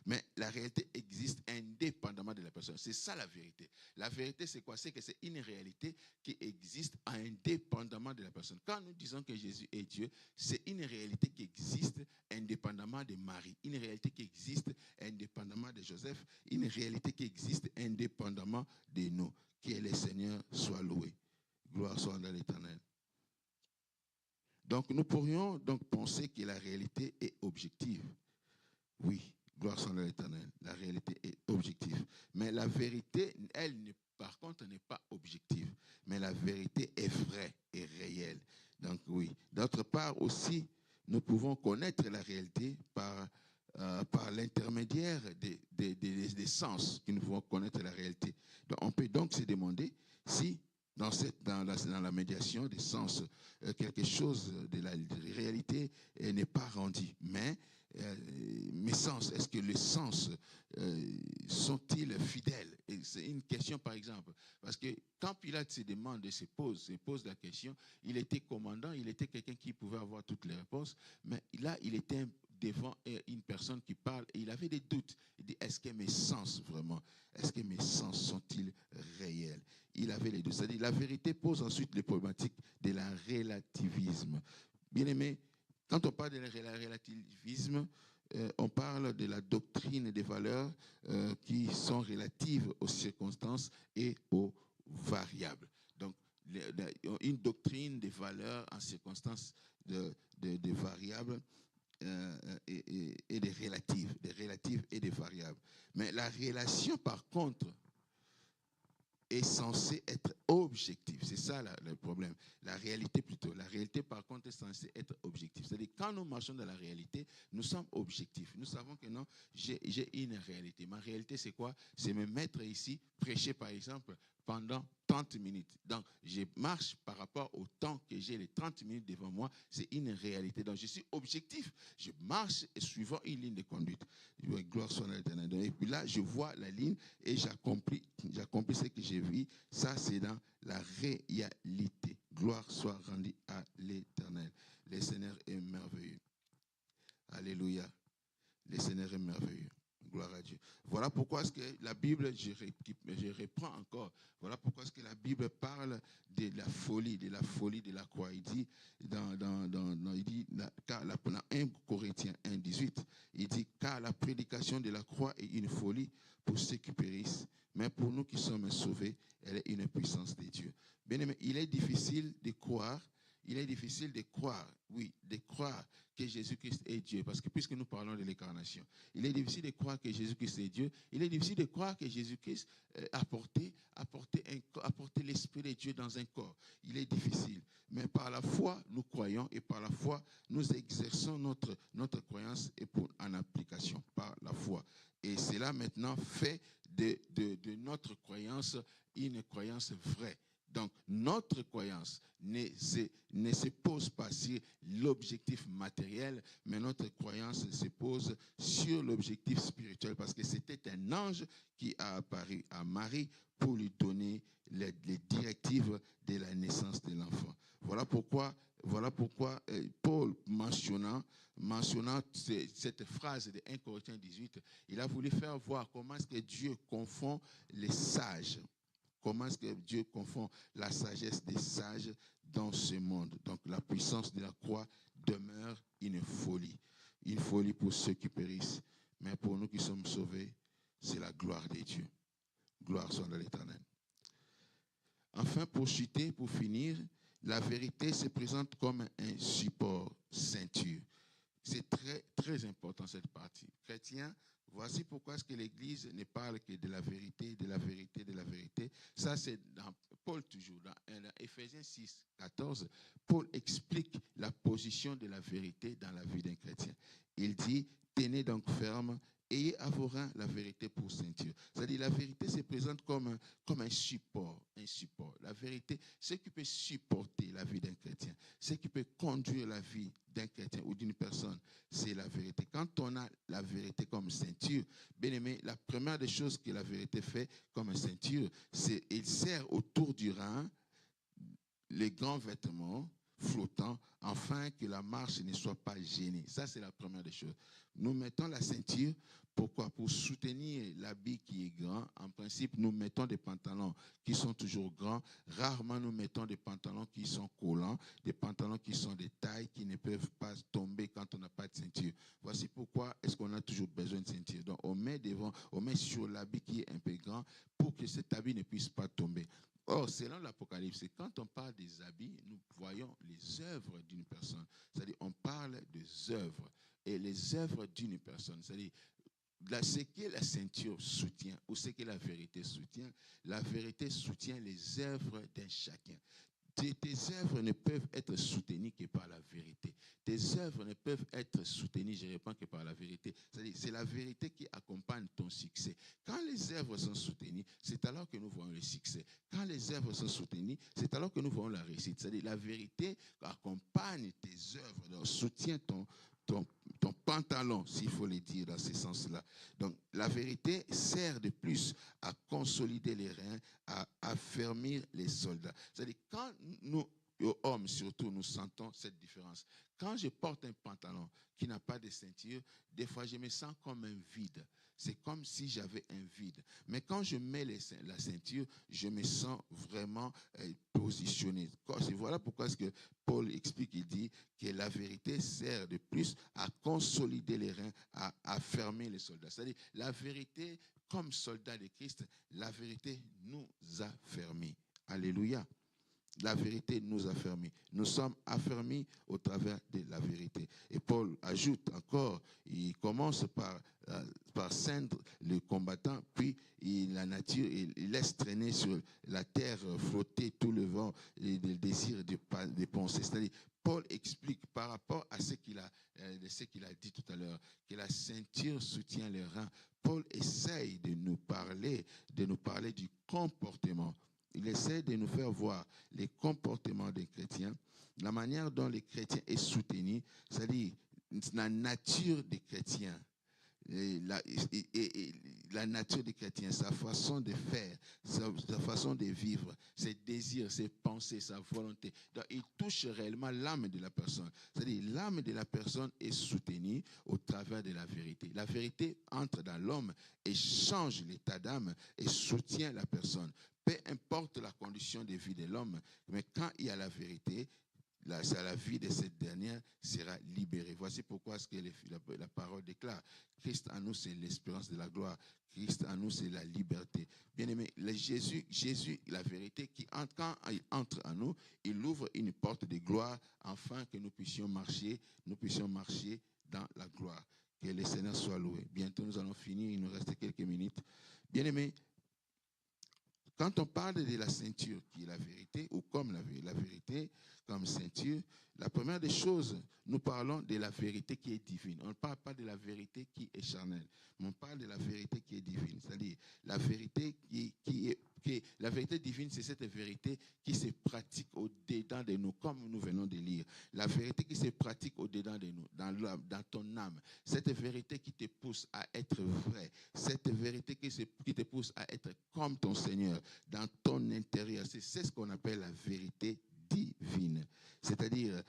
Mais la réalité existe indépendamment de la personne. C'est ça la vérité. La vérité, c'est quoi? C'est que c'est une réalité qui existe indépendamment de la personne. Quand nous disons que Jésus est Dieu, c'est une réalité qui existe indépendamment de Marie, une réalité qui existe indépendamment de Joseph, une réalité qui existe indépendamment de nous. Que le Seigneur soit loué. Gloire soit à l'Éternel. Donc nous pourrions donc penser que la réalité est objective. Oui. Gloire soit à l'Éternel. La réalité est objective. Mais la vérité, elle, par contre, n'est pas objective. Mais la vérité est vraie et réelle. Donc oui. D'autre part aussi, nous pouvons connaître la réalité par l'intermédiaire des sens que nous pouvons connaître la réalité. Donc, on peut donc se demander si dans la médiation des sens, quelque chose de la réalité n'est pas rendu. Mais mes sens, est-ce que les sens sont-ils fidèles? Et c'est une question, par exemple. Parce que quand Pilate se demande et se pose la question, il était commandant, il était quelqu'un qui pouvait avoir toutes les réponses, mais là, il était devant une personne qui parle et il avait des doutes. Il dit, est-ce que mes sens, vraiment, est-ce que mes sens sont-ils réels? Il avait les doutes. C'est-à-dire, la vérité pose ensuite les problématiques de la relativisme. Bien aimé, quand on parle de la relativisme, on parle de la doctrine des valeurs qui sont relatives aux circonstances et aux variables. Donc, une doctrine des valeurs en circonstances de variables et des relatives et des variables. Mais la relation, par contre, est censée être objective. C'est ça le problème. La réalité plutôt. La réalité, par contre, est censée être objective. C'est-à-dire, quand nous marchons dans la réalité, nous sommes objectifs. Nous savons que non, j'ai une réalité. Ma réalité, c'est quoi? C'est me mettre ici, prêcher, par exemple, pendant 30 minutes. Donc, je marche par rapport au temps que j'ai, les 30 minutes devant moi. C'est une réalité. Donc, je suis objectif. Je marche suivant une ligne de conduite. Gloire soit à l'Éternel. Et puis là, je vois la ligne et j'accomplis ce que j'ai vu. Ça, c'est dans la réalité. Gloire soit rendue à l'Éternel. Le Seigneur est merveilleux. Alléluia. Le Seigneur est merveilleux. Gloire à Dieu. Voilà pourquoi est-ce que la Bible, je reprends encore, voilà pourquoi est-ce que la Bible parle de la folie de la croix. Il dit dans 1 Corinthiens 1, 18, il dit, car la prédication de la croix est une folie pour ceux qui périssent, mais pour nous qui sommes sauvés, elle est une puissance de Dieu. Bien aimé, il est difficile de croire il est difficile de croire, oui, de croire que Jésus-Christ est Dieu. Parce que puisque nous parlons de l'incarnation, il est difficile de croire que Jésus-Christ est Dieu. Il est difficile de croire que Jésus-Christ a porté l'Esprit de Dieu dans un corps. Il est difficile. Mais par la foi, nous croyons et par la foi, nous exerçons notre croyance et en application par la foi. Et cela maintenant fait de notre croyance une croyance vraie. Donc, notre croyance ne se pose pas sur l'objectif matériel, mais notre croyance se pose sur l'objectif spirituel, parce que c'était un ange qui a apparu à Marie pour lui donner les directives de la naissance de l'enfant. Voilà pourquoi Paul, mentionnant cette phrase de 1 Corinthiens 18, il a voulu faire voir comment est-ce que Dieu confond les sages. Comment est-ce que Dieu confond la sagesse des sages dans ce monde? Donc la puissance de la croix demeure une folie pour ceux qui périssent. Mais pour nous qui sommes sauvés, c'est la gloire de Dieu. Gloire soit à l'Éternel. Enfin, pour finir, la vérité se présente comme un support, ceinture. C'est très, très important cette partie. Chrétiens, voici pourquoi est-ce que l'Église ne parle que de la vérité, de la vérité, de la vérité. Ça, c'est dans Paul toujours, dans Éphésiens 6, 14. Paul explique la position de la vérité dans la vie d'un chrétien. Il dit, tenez donc ferme, ayez à vos reins la vérité pour ceinture. C'est-à-dire la vérité se présente comme un support, La vérité, ce qui peut supporter la vie d'un chrétien, ce qui peut conduire la vie d'un chrétien ou d'une personne, c'est la vérité. Quand on a la vérité comme ceinture, bien aimé, la première des choses que la vérité fait comme ceinture, c'est qu'elle serre autour du rein les grands vêtements flottants, afin que la marche ne soit pas gênée. Ça, c'est la première des choses. Nous mettons la ceinture, pourquoi? Pour soutenir l'habit qui est grand. En principe, nous mettons des pantalons qui sont toujours grands. Rarement, nous mettons des pantalons qui sont collants, des pantalons qui sont de taille, qui ne peuvent pas tomber quand on n'a pas de ceinture. Voici pourquoi est-ce qu'on a toujours besoin de ceinture. Donc, on met sur l'habit qui est un peu grand pour que cet habit ne puisse pas tomber. Or, selon l'Apocalypse, quand on parle des habits, nous voyons les œuvres d'une personne. C'est-à-dire, on parle des œuvres. Et les œuvres d'une personne, c'est-à-dire, ce que la ceinture soutient, ou ce que la vérité soutient les œuvres d'un chacun. Tes œuvres ne peuvent être soutenues que par la vérité. Tes œuvres ne peuvent être soutenues, je réponds, que par la vérité. C'est-à-dire, c'est la vérité qui accompagne ton succès. Quand les œuvres sont soutenues, c'est alors que nous voyons le succès. Quand les œuvres sont soutenues, c'est alors que nous voyons la réussite. C'est-à-dire, la vérité accompagne tes œuvres, donc soutient ton pantalon, s'il faut le dire dans ce sens-là. Donc, la vérité sert de plus à consolider les reins, à affermir les soldats. C'est-à-dire, quand nous, hommes surtout, nous sentons cette différence. Quand je porte un pantalon qui n'a pas de ceinture, des fois, je me sens comme un vide. C'est comme si j'avais un vide. Mais quand je mets la ceinture, je me sens vraiment positionné. Voilà pourquoi est-ce que Paul explique, il dit que la vérité sert de plus à consolider les reins, à affermer les soldats. C'est-à-dire, la vérité, comme soldat de Christ, la vérité nous a fermés. Alléluia. La vérité nous a fermés. Nous sommes affermis au travers de la vérité. Et Paul ajoute encore, il commence par ceindre le combattant, puis la nature, il laisse traîner sur la terre, flotter tout le vent, le désir de penser. C'est-à-dire, Paul explique par rapport à ce qu'il a dit tout à l'heure, que la ceinture soutient les reins. Paul essaye de nous parler du comportement. Il essaie de nous faire voir les comportements des chrétiens, la manière dont les chrétiens est soutenu, c'est-à-dire la nature des chrétiens, la nature des chrétiens, sa façon de faire, sa façon de vivre, ses désirs, ses pensées, sa volonté. Donc, il touche réellement l'âme de la personne. C'est-à-dire l'âme de la personne est soutenue au travers de la vérité. La vérité entre dans l'homme et change l'état d'âme et soutient la personne. Peu importe la condition de vie de l'homme, mais quand il y a la vérité, la vie de cette dernière sera libérée. Voici pourquoi ce que la parole déclare. Christ en nous, c'est l'espérance de la gloire. Christ en nous, c'est la liberté. Bien-aimé, Jésus, la vérité, quand il entre en nous, il ouvre une porte de gloire afin que nous puissions marcher dans la gloire. Que le Seigneur soit loué. Bientôt, nous allons finir. Il nous reste quelques minutes. Bien-aimé, quand on parle de la ceinture qui est la vérité, ou comme la vérité, comme ceinture, la première des choses, nous parlons de la vérité qui est divine. On ne parle pas de la vérité qui est charnelle, mais on parle de la vérité qui est divine. C'est-à-dire, la vérité la vérité divine, c'est cette vérité qui se pratique au-dedans de nous, comme nous venons de lire. La vérité qui se pratique au-dedans de nous, dans ton âme. Cette vérité qui te pousse à être vrai. Cette vérité qui te pousse à être comme ton Seigneur, dans ton intérieur. C'est ce qu'on appelle la vérité divine. C'est-à-dire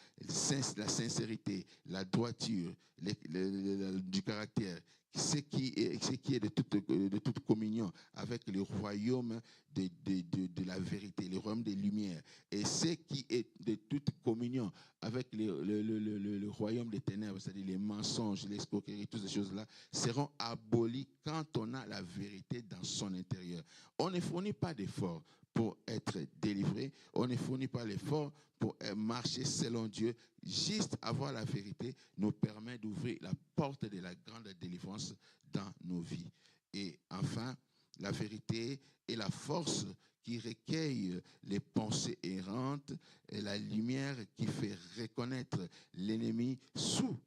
la sincérité, la droiture du caractère, ce qui est de toute communion avec le royaume de la vérité, le royaume des lumières, et ce qui est de toute communion avec le royaume des ténèbres, c'est-à-dire les mensonges, l'escroquerie, toutes ces choses-là, seront abolis quand on a la vérité dans son intérieur. On ne fournit pas d'efforts pour être délivré, on ne fournit pas l'effort pour marcher selon Dieu. Juste avoir la vérité nous permet d'ouvrir la porte de la grande délivrance dans nos vies. Et enfin, la vérité est la force qui recueille les pensées errantes et la lumière qui fait reconnaître l'ennemi sous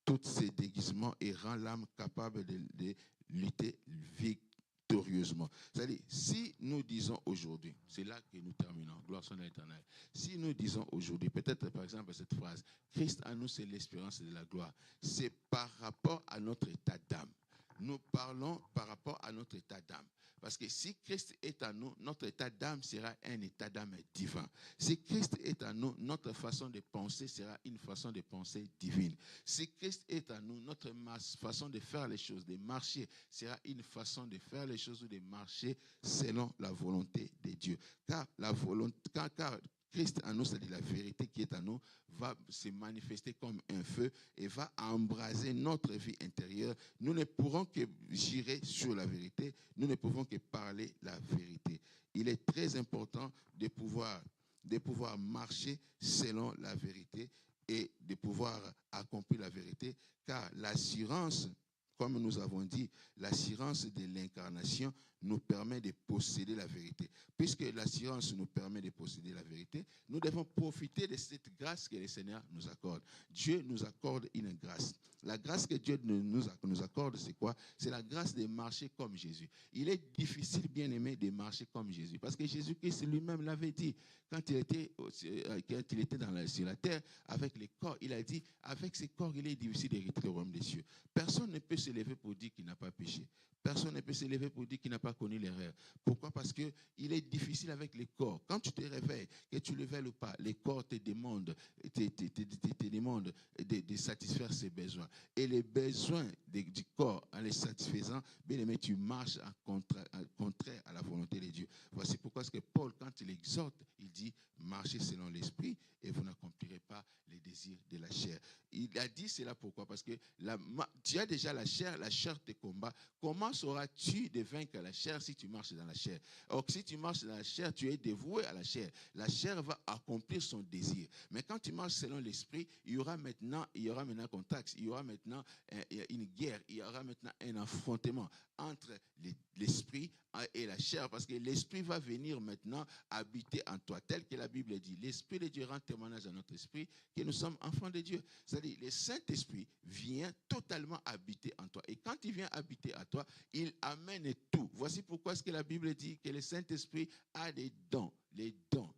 tous ses déguisements et rend l'âme capable de lutter victorieusement. C'est-à-dire, si nous disons aujourd'hui, c'est là que nous terminons, gloire soit à l'Éternel. Si nous disons aujourd'hui, peut-être par exemple cette phrase, Christ en nous c'est l'espérance de la gloire, c'est par rapport à notre état d'âme. Nous parlons par rapport à notre état d'âme. Parce que si Christ est en nous, notre état d'âme sera un état d'âme divin. Si Christ est en nous, notre façon de penser sera une façon de penser divine. Si Christ est en nous, notre façon de faire les choses, de marcher, sera une façon de faire les choses ou de marcher selon la volonté de Dieu. Car Christ en nous, c'est-à-dire la vérité qui est en nous, va se manifester comme un feu et va embraser notre vie intérieure. Nous ne pourrons que girer sur la vérité, nous ne pouvons que parler la vérité. Il est très important de pouvoir marcher selon la vérité et de pouvoir accomplir la vérité, car l'assurance, comme nous avons dit, l'assurance de l'incarnation nous permet de posséder la vérité. Puisque l'assurance nous permet de posséder la vérité, nous devons profiter de cette grâce que le Seigneur nous accorde. Dieu nous accorde une grâce. La grâce que Dieu nous accorde, c'est quoi? C'est la grâce de marcher comme Jésus. Il est difficile, bien aimé, de marcher comme Jésus. Parce que Jésus-Christ lui-même l'avait dit. Quand il était sur la terre, avec les corps, il a dit, avec ces corps, il est difficile d'hériter le royaume des cieux. Personne ne peut se lever pour dire qu'il n'a pas péché. Personne ne peut se lever pour dire qu'il n'a pas connu l'erreur. Pourquoi? Parce qu'il est difficile avec les corps. Quand tu te réveilles, que tu le veuilles ou pas, les corps te demandent de satisfaire ses besoins. Et les besoins du corps, en les satisfaisant, bien aimé, tu marches contraire à la volonté de Dieu. Voici pourquoi que Paul, quand il exhorte, il dit, marchez selon l'esprit et vous n'accomplirez pas les désirs de la chair. Il a dit cela pourquoi? Parce que tu as déjà la chair te combat. Comment sauras-tu de vaincre la chair si tu marches dans la chair? Or, si tu marches dans la chair, tu es dévoué à la chair. La chair va accomplir son désir. Mais quand tu marches selon l'esprit, il y aura maintenant contact, il y aura maintenant une guerre, il y aura maintenant un affrontement entre l'esprit et la chair, parce que l'esprit va venir maintenant habiter en toi, tel que la Bible dit. L'esprit de Dieu rend témoignage à notre esprit que nous sommes enfants de Dieu. C'est-à-dire, le Saint-Esprit vient totalement habiter en toi. Et quand il vient habiter à toi, il amène tout. Voici pourquoi est-ce que la Bible dit que le Saint-Esprit a des dons, les dons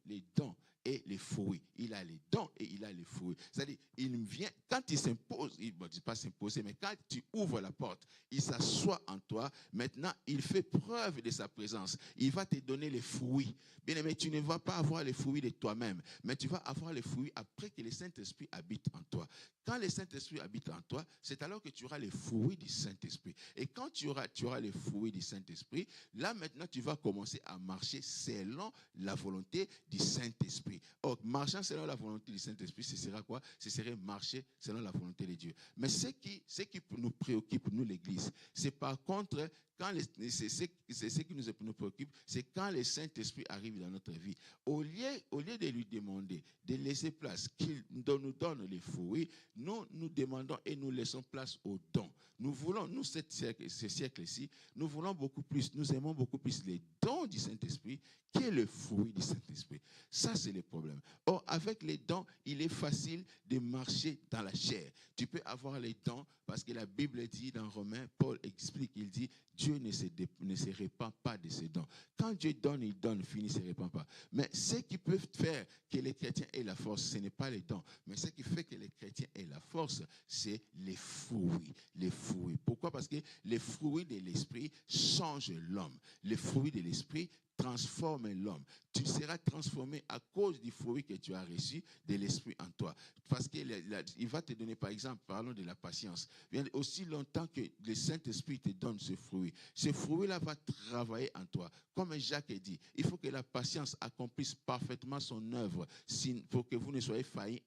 et les fruits. Il a les dons et il a les fruits. C'est-à-dire, il vient, quand il s'impose, il ne dit pas s'imposer, mais quand tu ouvres la porte, il s'assoit en toi. Maintenant, il fait preuve de sa présence. Il va te donner les fruits. Bien aimé, tu ne vas pas avoir les fruits de toi-même, mais tu vas avoir les fruits après que le Saint-Esprit habite en toi. Quand le Saint-Esprit habite en toi, c'est alors que tu auras les fruits du Saint-Esprit. Et quand tu auras les fruits du Saint-Esprit, là maintenant tu vas commencer à marcher selon la volonté du Saint-Esprit. Or, marchant selon la volonté du Saint-Esprit, ce sera quoi? Ce serait marcher selon la volonté de Dieu. Mais ce qui nous préoccupe, nous l'Église, c'est par contre, c'est ce qui nous préoccupe, c'est quand le Saint-Esprit arrive dans notre vie. Au lieu de lui demander de laisser place, qu'il nous donne les fruits, nous demandons et nous laissons place aux dons. Nous voulons, nous, ce siècle-ci, nous voulons beaucoup plus, nous aimons beaucoup plus les dons du Saint-Esprit qui est le fruit du Saint-Esprit. Ça, c'est le problème. Or, avec les dons, il est facile de marcher dans la chair. Tu peux avoir les dons parce que la Bible dit dans Romains, Paul explique, il dit, Dieu ne se répand pas de ses dons. Quand Dieu donne, il donne, finit, ne se répand pas. Mais ce qui peut faire que les chrétiens aient la force, ce n'est pas les dons. Mais ce qui fait que les chrétiens aient la force, c'est les fruits. Les fruits. Pourquoi? Parce que les fruits de l'esprit changent l'homme. Les fruits de l'esprit transforment l'homme. Tu seras transformé à cause du fruit que tu as reçu de l'esprit en toi. Parce qu'il va te donner, par exemple, parlons de la patience. Bien, aussi longtemps que le Saint-Esprit te donne ce fruit-là va travailler en toi. Comme Jacques a dit, il faut que la patience accomplisse parfaitement son œuvre pour que vous ne soyez faillis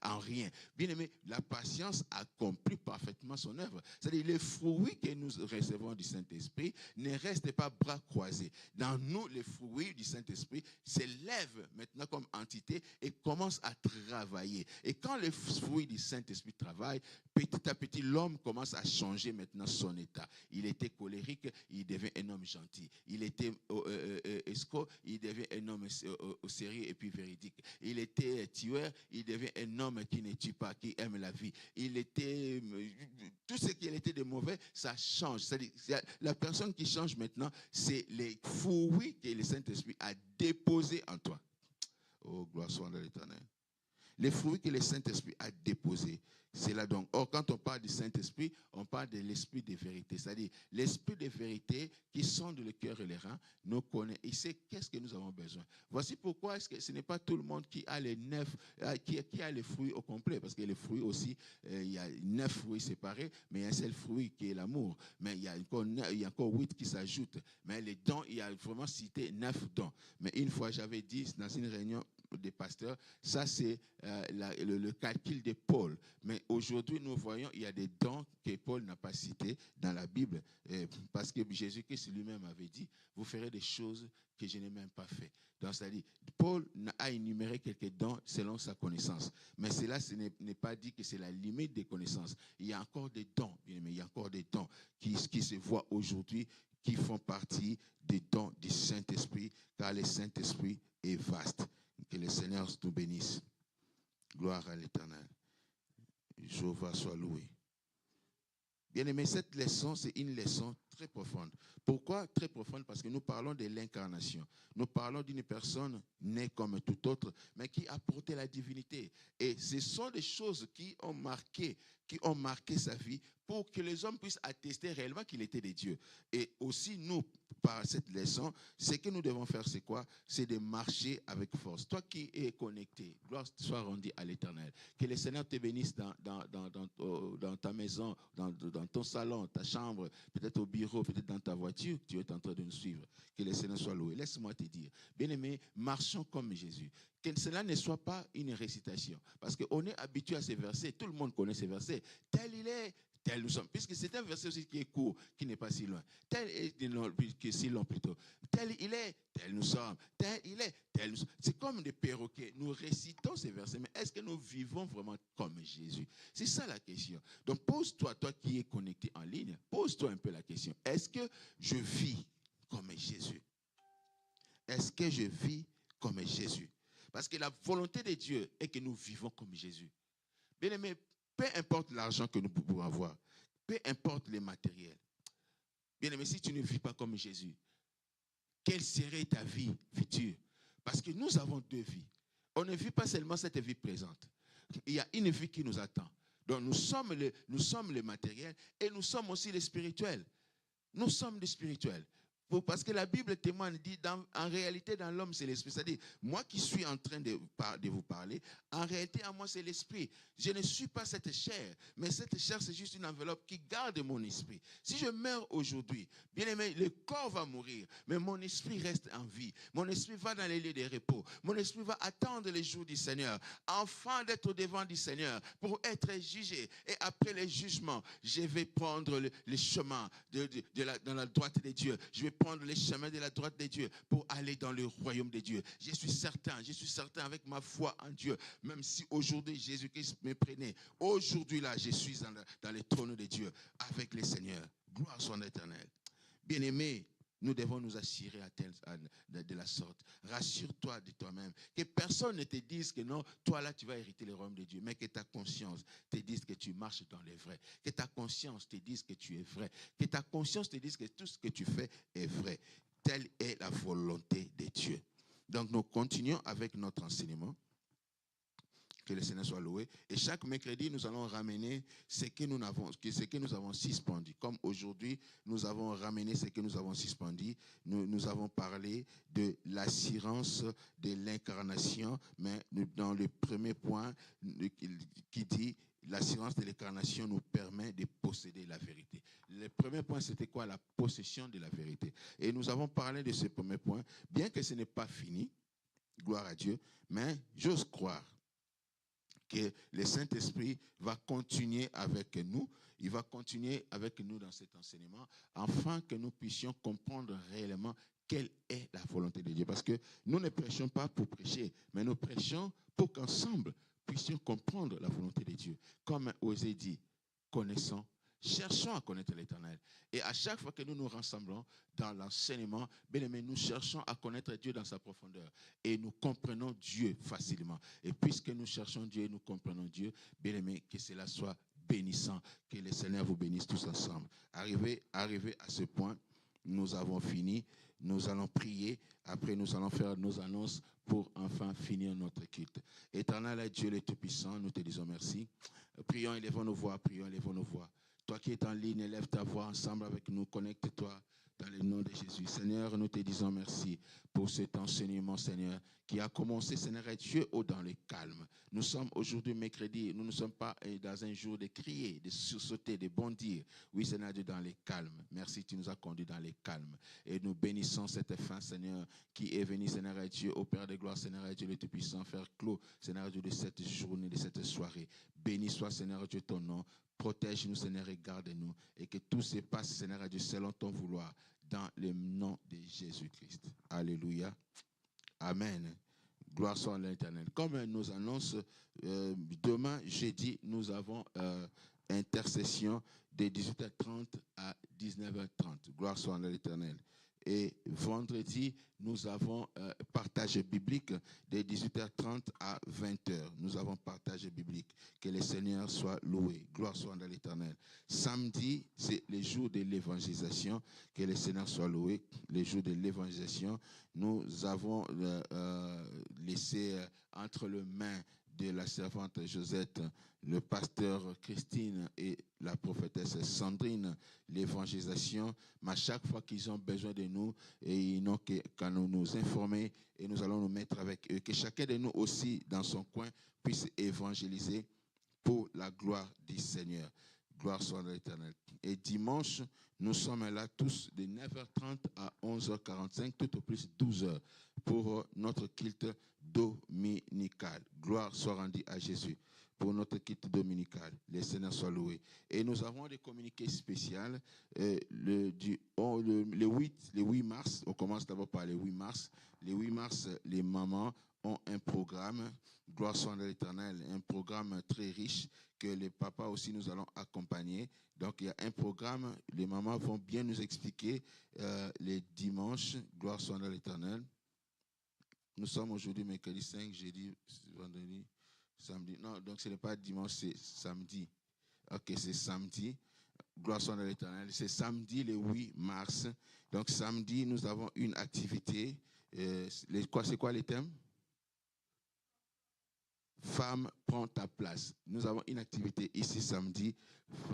en rien. Bien aimé, la patience accomplit parfaitement son œuvre. C'est-à-dire, les fruits que nous recevons du Saint-Esprit ne restent pas bras croisés. Dans nous, les fruits du Saint-Esprit s'élèvent maintenant comme entité et commencent à travailler. Et quand les fruits du Saint-Esprit travaillent, petit à petit, l'homme commence à changer maintenant son état. Il était colérique, il devient un homme gentil. Il était escroc, il devient un homme sérieux et puis véridique. Il était tueur, il devient un homme qui ne tue pas, qui aime la vie. Il était tout ce qu'il était de mauvais, ça change. C'est-à-dire, la personne qui change maintenant, c'est les fruits que le Saint-Esprit a déposés en toi. Oh, gloire soit à l'Éternel. Les fruits que le Saint-Esprit a déposés, c'est là donc. Or, quand on parle du Saint-Esprit, on parle de l'esprit de vérité. C'est-à-dire, l'esprit de vérité qui sonde le cœur et les reins, nous connaît. Il sait qu'est-ce que nous avons besoin. Voici pourquoi est-ce que ce n'est pas tout le monde qui a les 9, qui a les fruits au complet. Parce que les fruits aussi, il y a 9 fruits séparés, mais il y a un seul fruit qui est l'amour. Mais il y a encore 8 qui s'ajoutent. Mais les dons, il y a vraiment cité 9 dons. Mais une fois, j'avais dit dans une réunion des pasteurs, ça c'est le calcul de Paul. Mais aujourd'hui, nous voyons il y a des dons que Paul n'a pas cités dans la Bible, parce que Jésus-Christ lui-même avait dit, vous ferez des choses que je n'ai même pas fait. Donc, c'est-à-dire, Paul a énuméré quelques dons selon sa connaissance. Mais cela, ce n'est pas dit que c'est la limite des connaissances. Il y a encore des dons, bien aimé, il y a encore des dons qui se voient aujourd'hui, qui font partie des dons du Saint-Esprit, car le Saint-Esprit est vaste. Que le Seigneur nous bénisse. Gloire à l'Éternel. Jéhovah soit loué. Bien aimé, cette leçon, c'est une leçon très profonde. Pourquoi très profonde? Parce que nous parlons de l'incarnation. Nous parlons d'une personne née comme tout autre, mais qui a porté la divinité. Et ce sont des choses qui ont marqué sa vie pour que les hommes puissent attester réellement qu'il était des dieux. Et aussi, nous, par cette leçon, ce que nous devons faire, c'est quoi? C'est de marcher avec force. Toi qui es connecté, gloire soit rendue à l'Éternel. Que le Seigneur te bénisse dans ta maison, dans ton salon, ta chambre, peut-être au bureau, peut-être dans ta voiture, tu es en train de nous suivre. Que le Seigneur soit loué. Laisse-moi te dire, bien-aimé, marchons comme Jésus. Que cela ne soit pas une récitation. Parce qu'on est habitué à ces versets. Tout le monde connaît ces versets. Tel il est, tel nous sommes. Puisque c'est un verset aussi qui est court, qui n'est pas si loin. Tel est qui est si long plutôt. Tel il est, tel nous sommes. Tel il est, tel nous sommes. C'est comme des perroquets. Nous récitons ces versets, mais est-ce que nous vivons vraiment comme Jésus? C'est ça la question. Donc pose-toi, toi qui es connecté en ligne, pose-toi un peu la question. Est-ce que je vis comme Jésus? Est-ce que je vis comme Jésus? Parce que la volonté de Dieu est que nous vivons comme Jésus. Bien aimé, peu importe l'argent que nous pouvons avoir, peu importe les matériels. Bien aimé, si tu ne vis pas comme Jésus, quelle serait ta vie future? Parce que nous avons deux vies. On ne vit pas seulement cette vie présente. Il y a une vie qui nous attend. Donc nous sommes le matériel et nous sommes aussi les spirituels. Nous sommes des spirituels. Parce que la Bible témoigne, dit, en réalité, dans l'homme, c'est l'esprit. C'est-à-dire, moi qui suis en train de vous parler, en réalité, en moi, c'est l'esprit. Je ne suis pas cette chair, mais cette chair, c'est juste une enveloppe qui garde mon esprit. Si je meurs aujourd'hui, bien aimé, le corps va mourir, mais mon esprit reste en vie. Mon esprit va dans les lieux de repos. Mon esprit va attendre les jours du Seigneur, afin d'être au devant du Seigneur, pour être jugé. Et après le jugement, je vais prendre le chemin dans la droite de Dieu. Je vais prendre les chemins de la droite de Dieu pour aller dans le royaume de Dieu. Je suis certain avec ma foi en Dieu, même si aujourd'hui Jésus-Christ me prenait, aujourd'hui là, je suis dans le trône de Dieu avec le Seigneur. Gloire soit l'Éternel. Bien-aimés, nous devons nous assurer de la sorte. Rassure-toi de toi-même. Que personne ne te dise que non, toi là tu vas hériter le royaume de Dieu, mais que ta conscience te dise que tu marches dans le vrai. Que ta conscience te dise que tu es vrai. Que ta conscience te dise que tout ce que tu fais est vrai. Telle est la volonté de Dieu. Donc nous continuons avec notre enseignement. Que le Seigneur soit loué. Et chaque mercredi, nous allons ramener ce que nous avons suspendu. Comme aujourd'hui, nous avons ramené ce que nous avons suspendu. Nous avons parlé de l'assurance de l'incarnation, mais dans le premier point qui dit l'assurance de l'incarnation nous permet de posséder la vérité. Le premier point, c'était quoi? La possession de la vérité. Et nous avons parlé de ce premier point, bien que ce n'est pas fini, gloire à Dieu, mais j'ose croire que le Saint-Esprit va continuer avec nous. Il va continuer avec nous dans cet enseignement, afin que nous puissions comprendre réellement quelle est la volonté de Dieu. Parce que nous ne prêchons pas pour prêcher, mais nous prêchons pour qu'ensemble puissions comprendre la volonté de Dieu. Comme Osée dit, connaissons, cherchons à connaître l'Éternel. Et à chaque fois que nous nous rassemblons dans l'enseignement, bien aimé, nous cherchons à connaître Dieu dans sa profondeur. Et nous comprenons Dieu facilement. Et puisque nous cherchons Dieu et nous comprenons Dieu, bien aimé, que cela soit bénissant. Que le Seigneur vous bénisse tous ensemble. Arrivé à ce point, nous avons fini. Nous allons prier. Après, nous allons faire nos annonces pour enfin finir notre culte. Éternel Dieu le Tout-Puissant, nous te disons merci. Prions, élevons nos voix, prions, élevons nos voix. Toi qui es en ligne, élève ta voix ensemble avec nous. Connecte-toi dans le nom de Jésus. Seigneur, nous te disons merci pour cet enseignement, Seigneur, qui a commencé, Seigneur, Dieu, dans le calme. Nous sommes aujourd'hui mercredi. Nous ne sommes pas dans un jour de crier, de sursauter, de bondir. Oui, Seigneur Dieu, dans le calme. Merci, tu nous as conduits dans le calme. Et nous bénissons cette fin, Seigneur, qui est venue, Seigneur Dieu, au Père de gloire, Seigneur Dieu, le Tout-Puissant, faire clos, Seigneur Dieu, de cette journée, de cette soirée. Béni soit, Seigneur Dieu, ton nom. Protège-nous, Seigneur, et garde-nous. Et que tout se passe, Seigneur Dieu, selon ton vouloir, dans le nom de Jésus-Christ. Alléluia. Amen. Gloire soit à l'Éternel. Comme nous annonce, demain, jeudi, nous avons intercession de 18h30 à 19h30. Gloire soit à l'Éternel. Et vendredi, nous avons partage biblique de 18h30 à 20h. Nous avons partage biblique. Que le Seigneur soit loué. Gloire soit à l'Éternel. Samedi, c'est le jour de l'évangélisation. Que le Seigneur soit loué. Le jour de l'évangélisation, nous avons laissé entre les mains de la servante Josette, le pasteur Christine et la prophétesse Sandrine, l'évangélisation. Mais à chaque fois qu'ils ont besoin de nous, et ils n'ont qu'à nous informer et nous allons nous mettre avec eux. Que chacun de nous aussi, dans son coin, puisse évangéliser pour la gloire du Seigneur. Gloire soit à l'Éternel. Et dimanche, nous sommes là tous de 9h30 à 11h45, tout au plus 12h, pour notre culte dominical. Gloire soit rendue à Jésus pour notre culte dominical. Le Seigneur soit loué. Et nous avons des communiqués spéciaux. Le 8 mars, on commence d'abord par le 8 mars. Le 8 mars, les mamans ont un programme, gloire soit à l'Éternel, un programme très riche que les papas aussi nous allons accompagner. Donc il y a un programme, les mamans vont bien nous expliquer les dimanches, gloire soit à l'Éternel. Nous sommes aujourd'hui mercredi 5, jeudi, vendredi, samedi. Non, donc ce n'est pas dimanche, c'est samedi. Ok, c'est samedi. Gloire soit à l'Éternel. C'est samedi le 8 mars. Donc samedi, nous avons une activité. C'est quoi les thèmes? Femme, prends ta place. Nous avons une activité ici samedi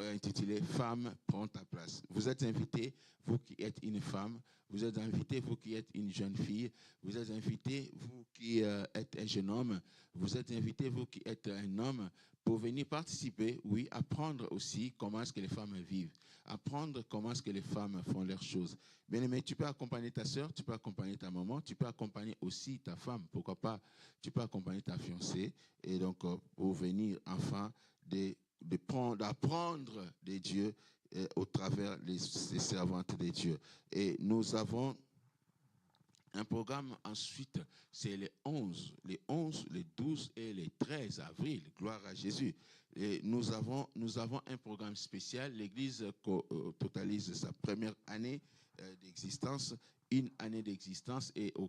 intitulée Femme, prends ta place. Vous êtes invités, vous qui êtes une femme. Vous êtes invités, vous qui êtes une jeune fille. Vous êtes invités, vous qui êtes un jeune homme. Vous êtes invités, vous qui êtes un homme, pour venir participer, oui, apprendre aussi comment est-ce que les femmes vivent. Apprendre comment est-ce que les femmes font leurs choses. Bien aimé, tu peux accompagner ta soeur, tu peux accompagner ta maman, tu peux accompagner aussi ta femme. Pourquoi pas, tu peux accompagner ta fiancée. Et donc, pour venir enfin d'apprendre des dieux au travers des servantes des dieux. Et nous avons un programme ensuite, c'est les 11, les 12 et les 13 avril. Gloire à Jésus. Et nous avons un programme spécial. L'Église totalise sa première année d'existence, une année d'existence, et au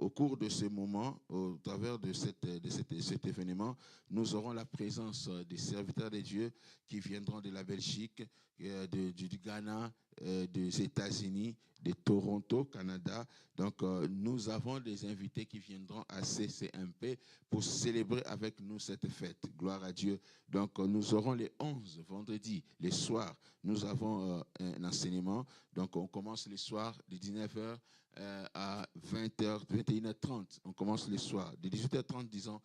cours de ce moment, au travers de cet événement, nous aurons la présence des serviteurs de Dieu qui viendront de la Belgique, du Ghana, des États-Unis, de Toronto, Canada. Donc, nous avons des invités qui viendront à CCMP pour célébrer avec nous cette fête. Gloire à Dieu. Donc, nous aurons les 11 vendredi, les soirs. Nous avons un enseignement. Donc, on commence les soirs de 19h à 20h, 21h30. On commence les soirs. De 18h30, disons,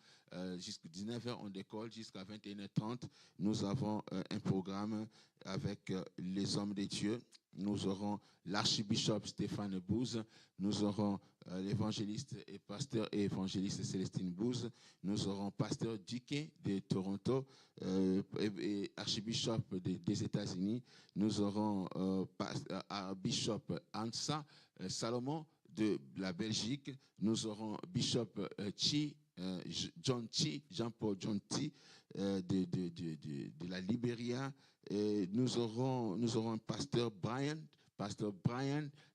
jusqu'à 19h, on décolle jusqu'à 21h30. Nous avons un programme avec les hommes de Dieu. Nous aurons l'archibishop Stéphane Bouze, nous aurons l'évangéliste et pasteur et évangéliste Célestine Bouze, nous aurons pasteur Diké de Toronto et archibishop des États-Unis, nous aurons bishop Ansa Salomon de la Belgique, nous aurons bishop Jean-Paul John T de la Libéria. Et nous aurons un pasteur Brian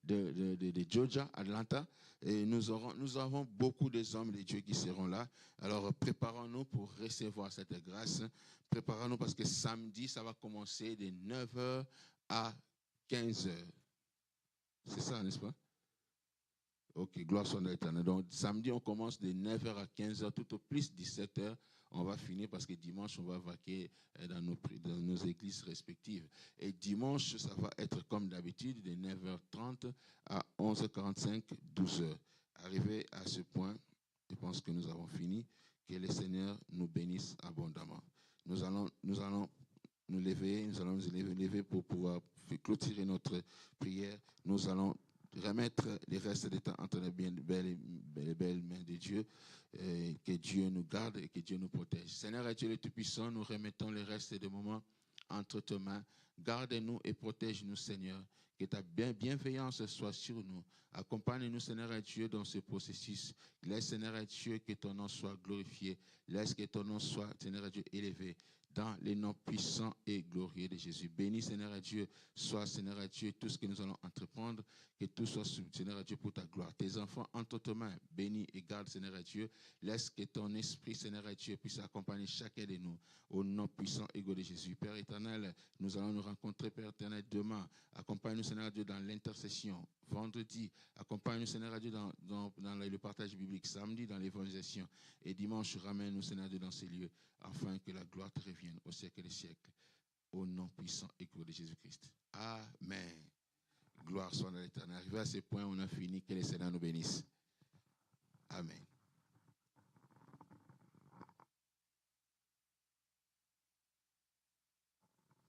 de Georgia, Atlanta. Et nous avons beaucoup des hommes de Dieu qui seront là. Alors préparons-nous pour recevoir cette grâce. Préparons-nous parce que samedi, ça va commencer de 9h à 15h. C'est ça, n'est-ce pas? Ok, gloire soit à l'Éternel. Donc samedi, on commence de 9h à 15h, tout au plus 17h. On va finir parce que dimanche, on va vaquer dans nos églises respectives. Et dimanche, ça va être comme d'habitude, de 9h30 à 11h45, 12h. Arrivé à ce point, je pense que nous avons fini. Que le Seigneur nous bénisse abondamment. Nous allons nous lever pour pouvoir clôturer notre prière. Nous allons remettre les restes des temps entre les belles mains de Dieu. Que Dieu nous garde et que Dieu nous protège. Seigneur et Dieu le Tout-Puissant, nous remettons les restes des moments entre tes mains. Garde-nous et protège-nous, Seigneur. Que ta bienveillance soit sur nous. Accompagne-nous, Seigneur et Dieu, dans ce processus. Laisse, Seigneur et Dieu, que ton nom soit glorifié. Laisse que ton nom soit, Seigneur et Dieu, élevé. Dans les noms puissants et glorieux de Jésus. Bénis, Seigneur et Dieu, soit, Seigneur et Dieu, tout ce que nous allons entreprendre, que tout soit, Seigneur et Dieu, pour ta gloire. Tes enfants entre tes mains, bénis et garde, Seigneur et Dieu. Laisse que ton esprit, Seigneur et Dieu, puisse accompagner chacun de nous, au nom puissant et glorieux de Jésus. Père éternel, nous allons nous rencontrer, Père éternel, demain. Accompagne-nous, Seigneur et Dieu, dans l'intercession. Vendredi, accompagne-nous, Seigneur et Dieu, dans le partage biblique. Samedi, dans l'évangélisation. Et dimanche, ramène-nous, Seigneur et Dieu, dans ces lieux, afin que la gloire te revienne au siècle des siècles, au nom puissant et glorieux de Jésus-Christ. Amen. Gloire soit à l'Éternel. Arrivé à ce point, on a fini. Que le Seigneur nous bénisse. Amen.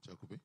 Tu as coupé?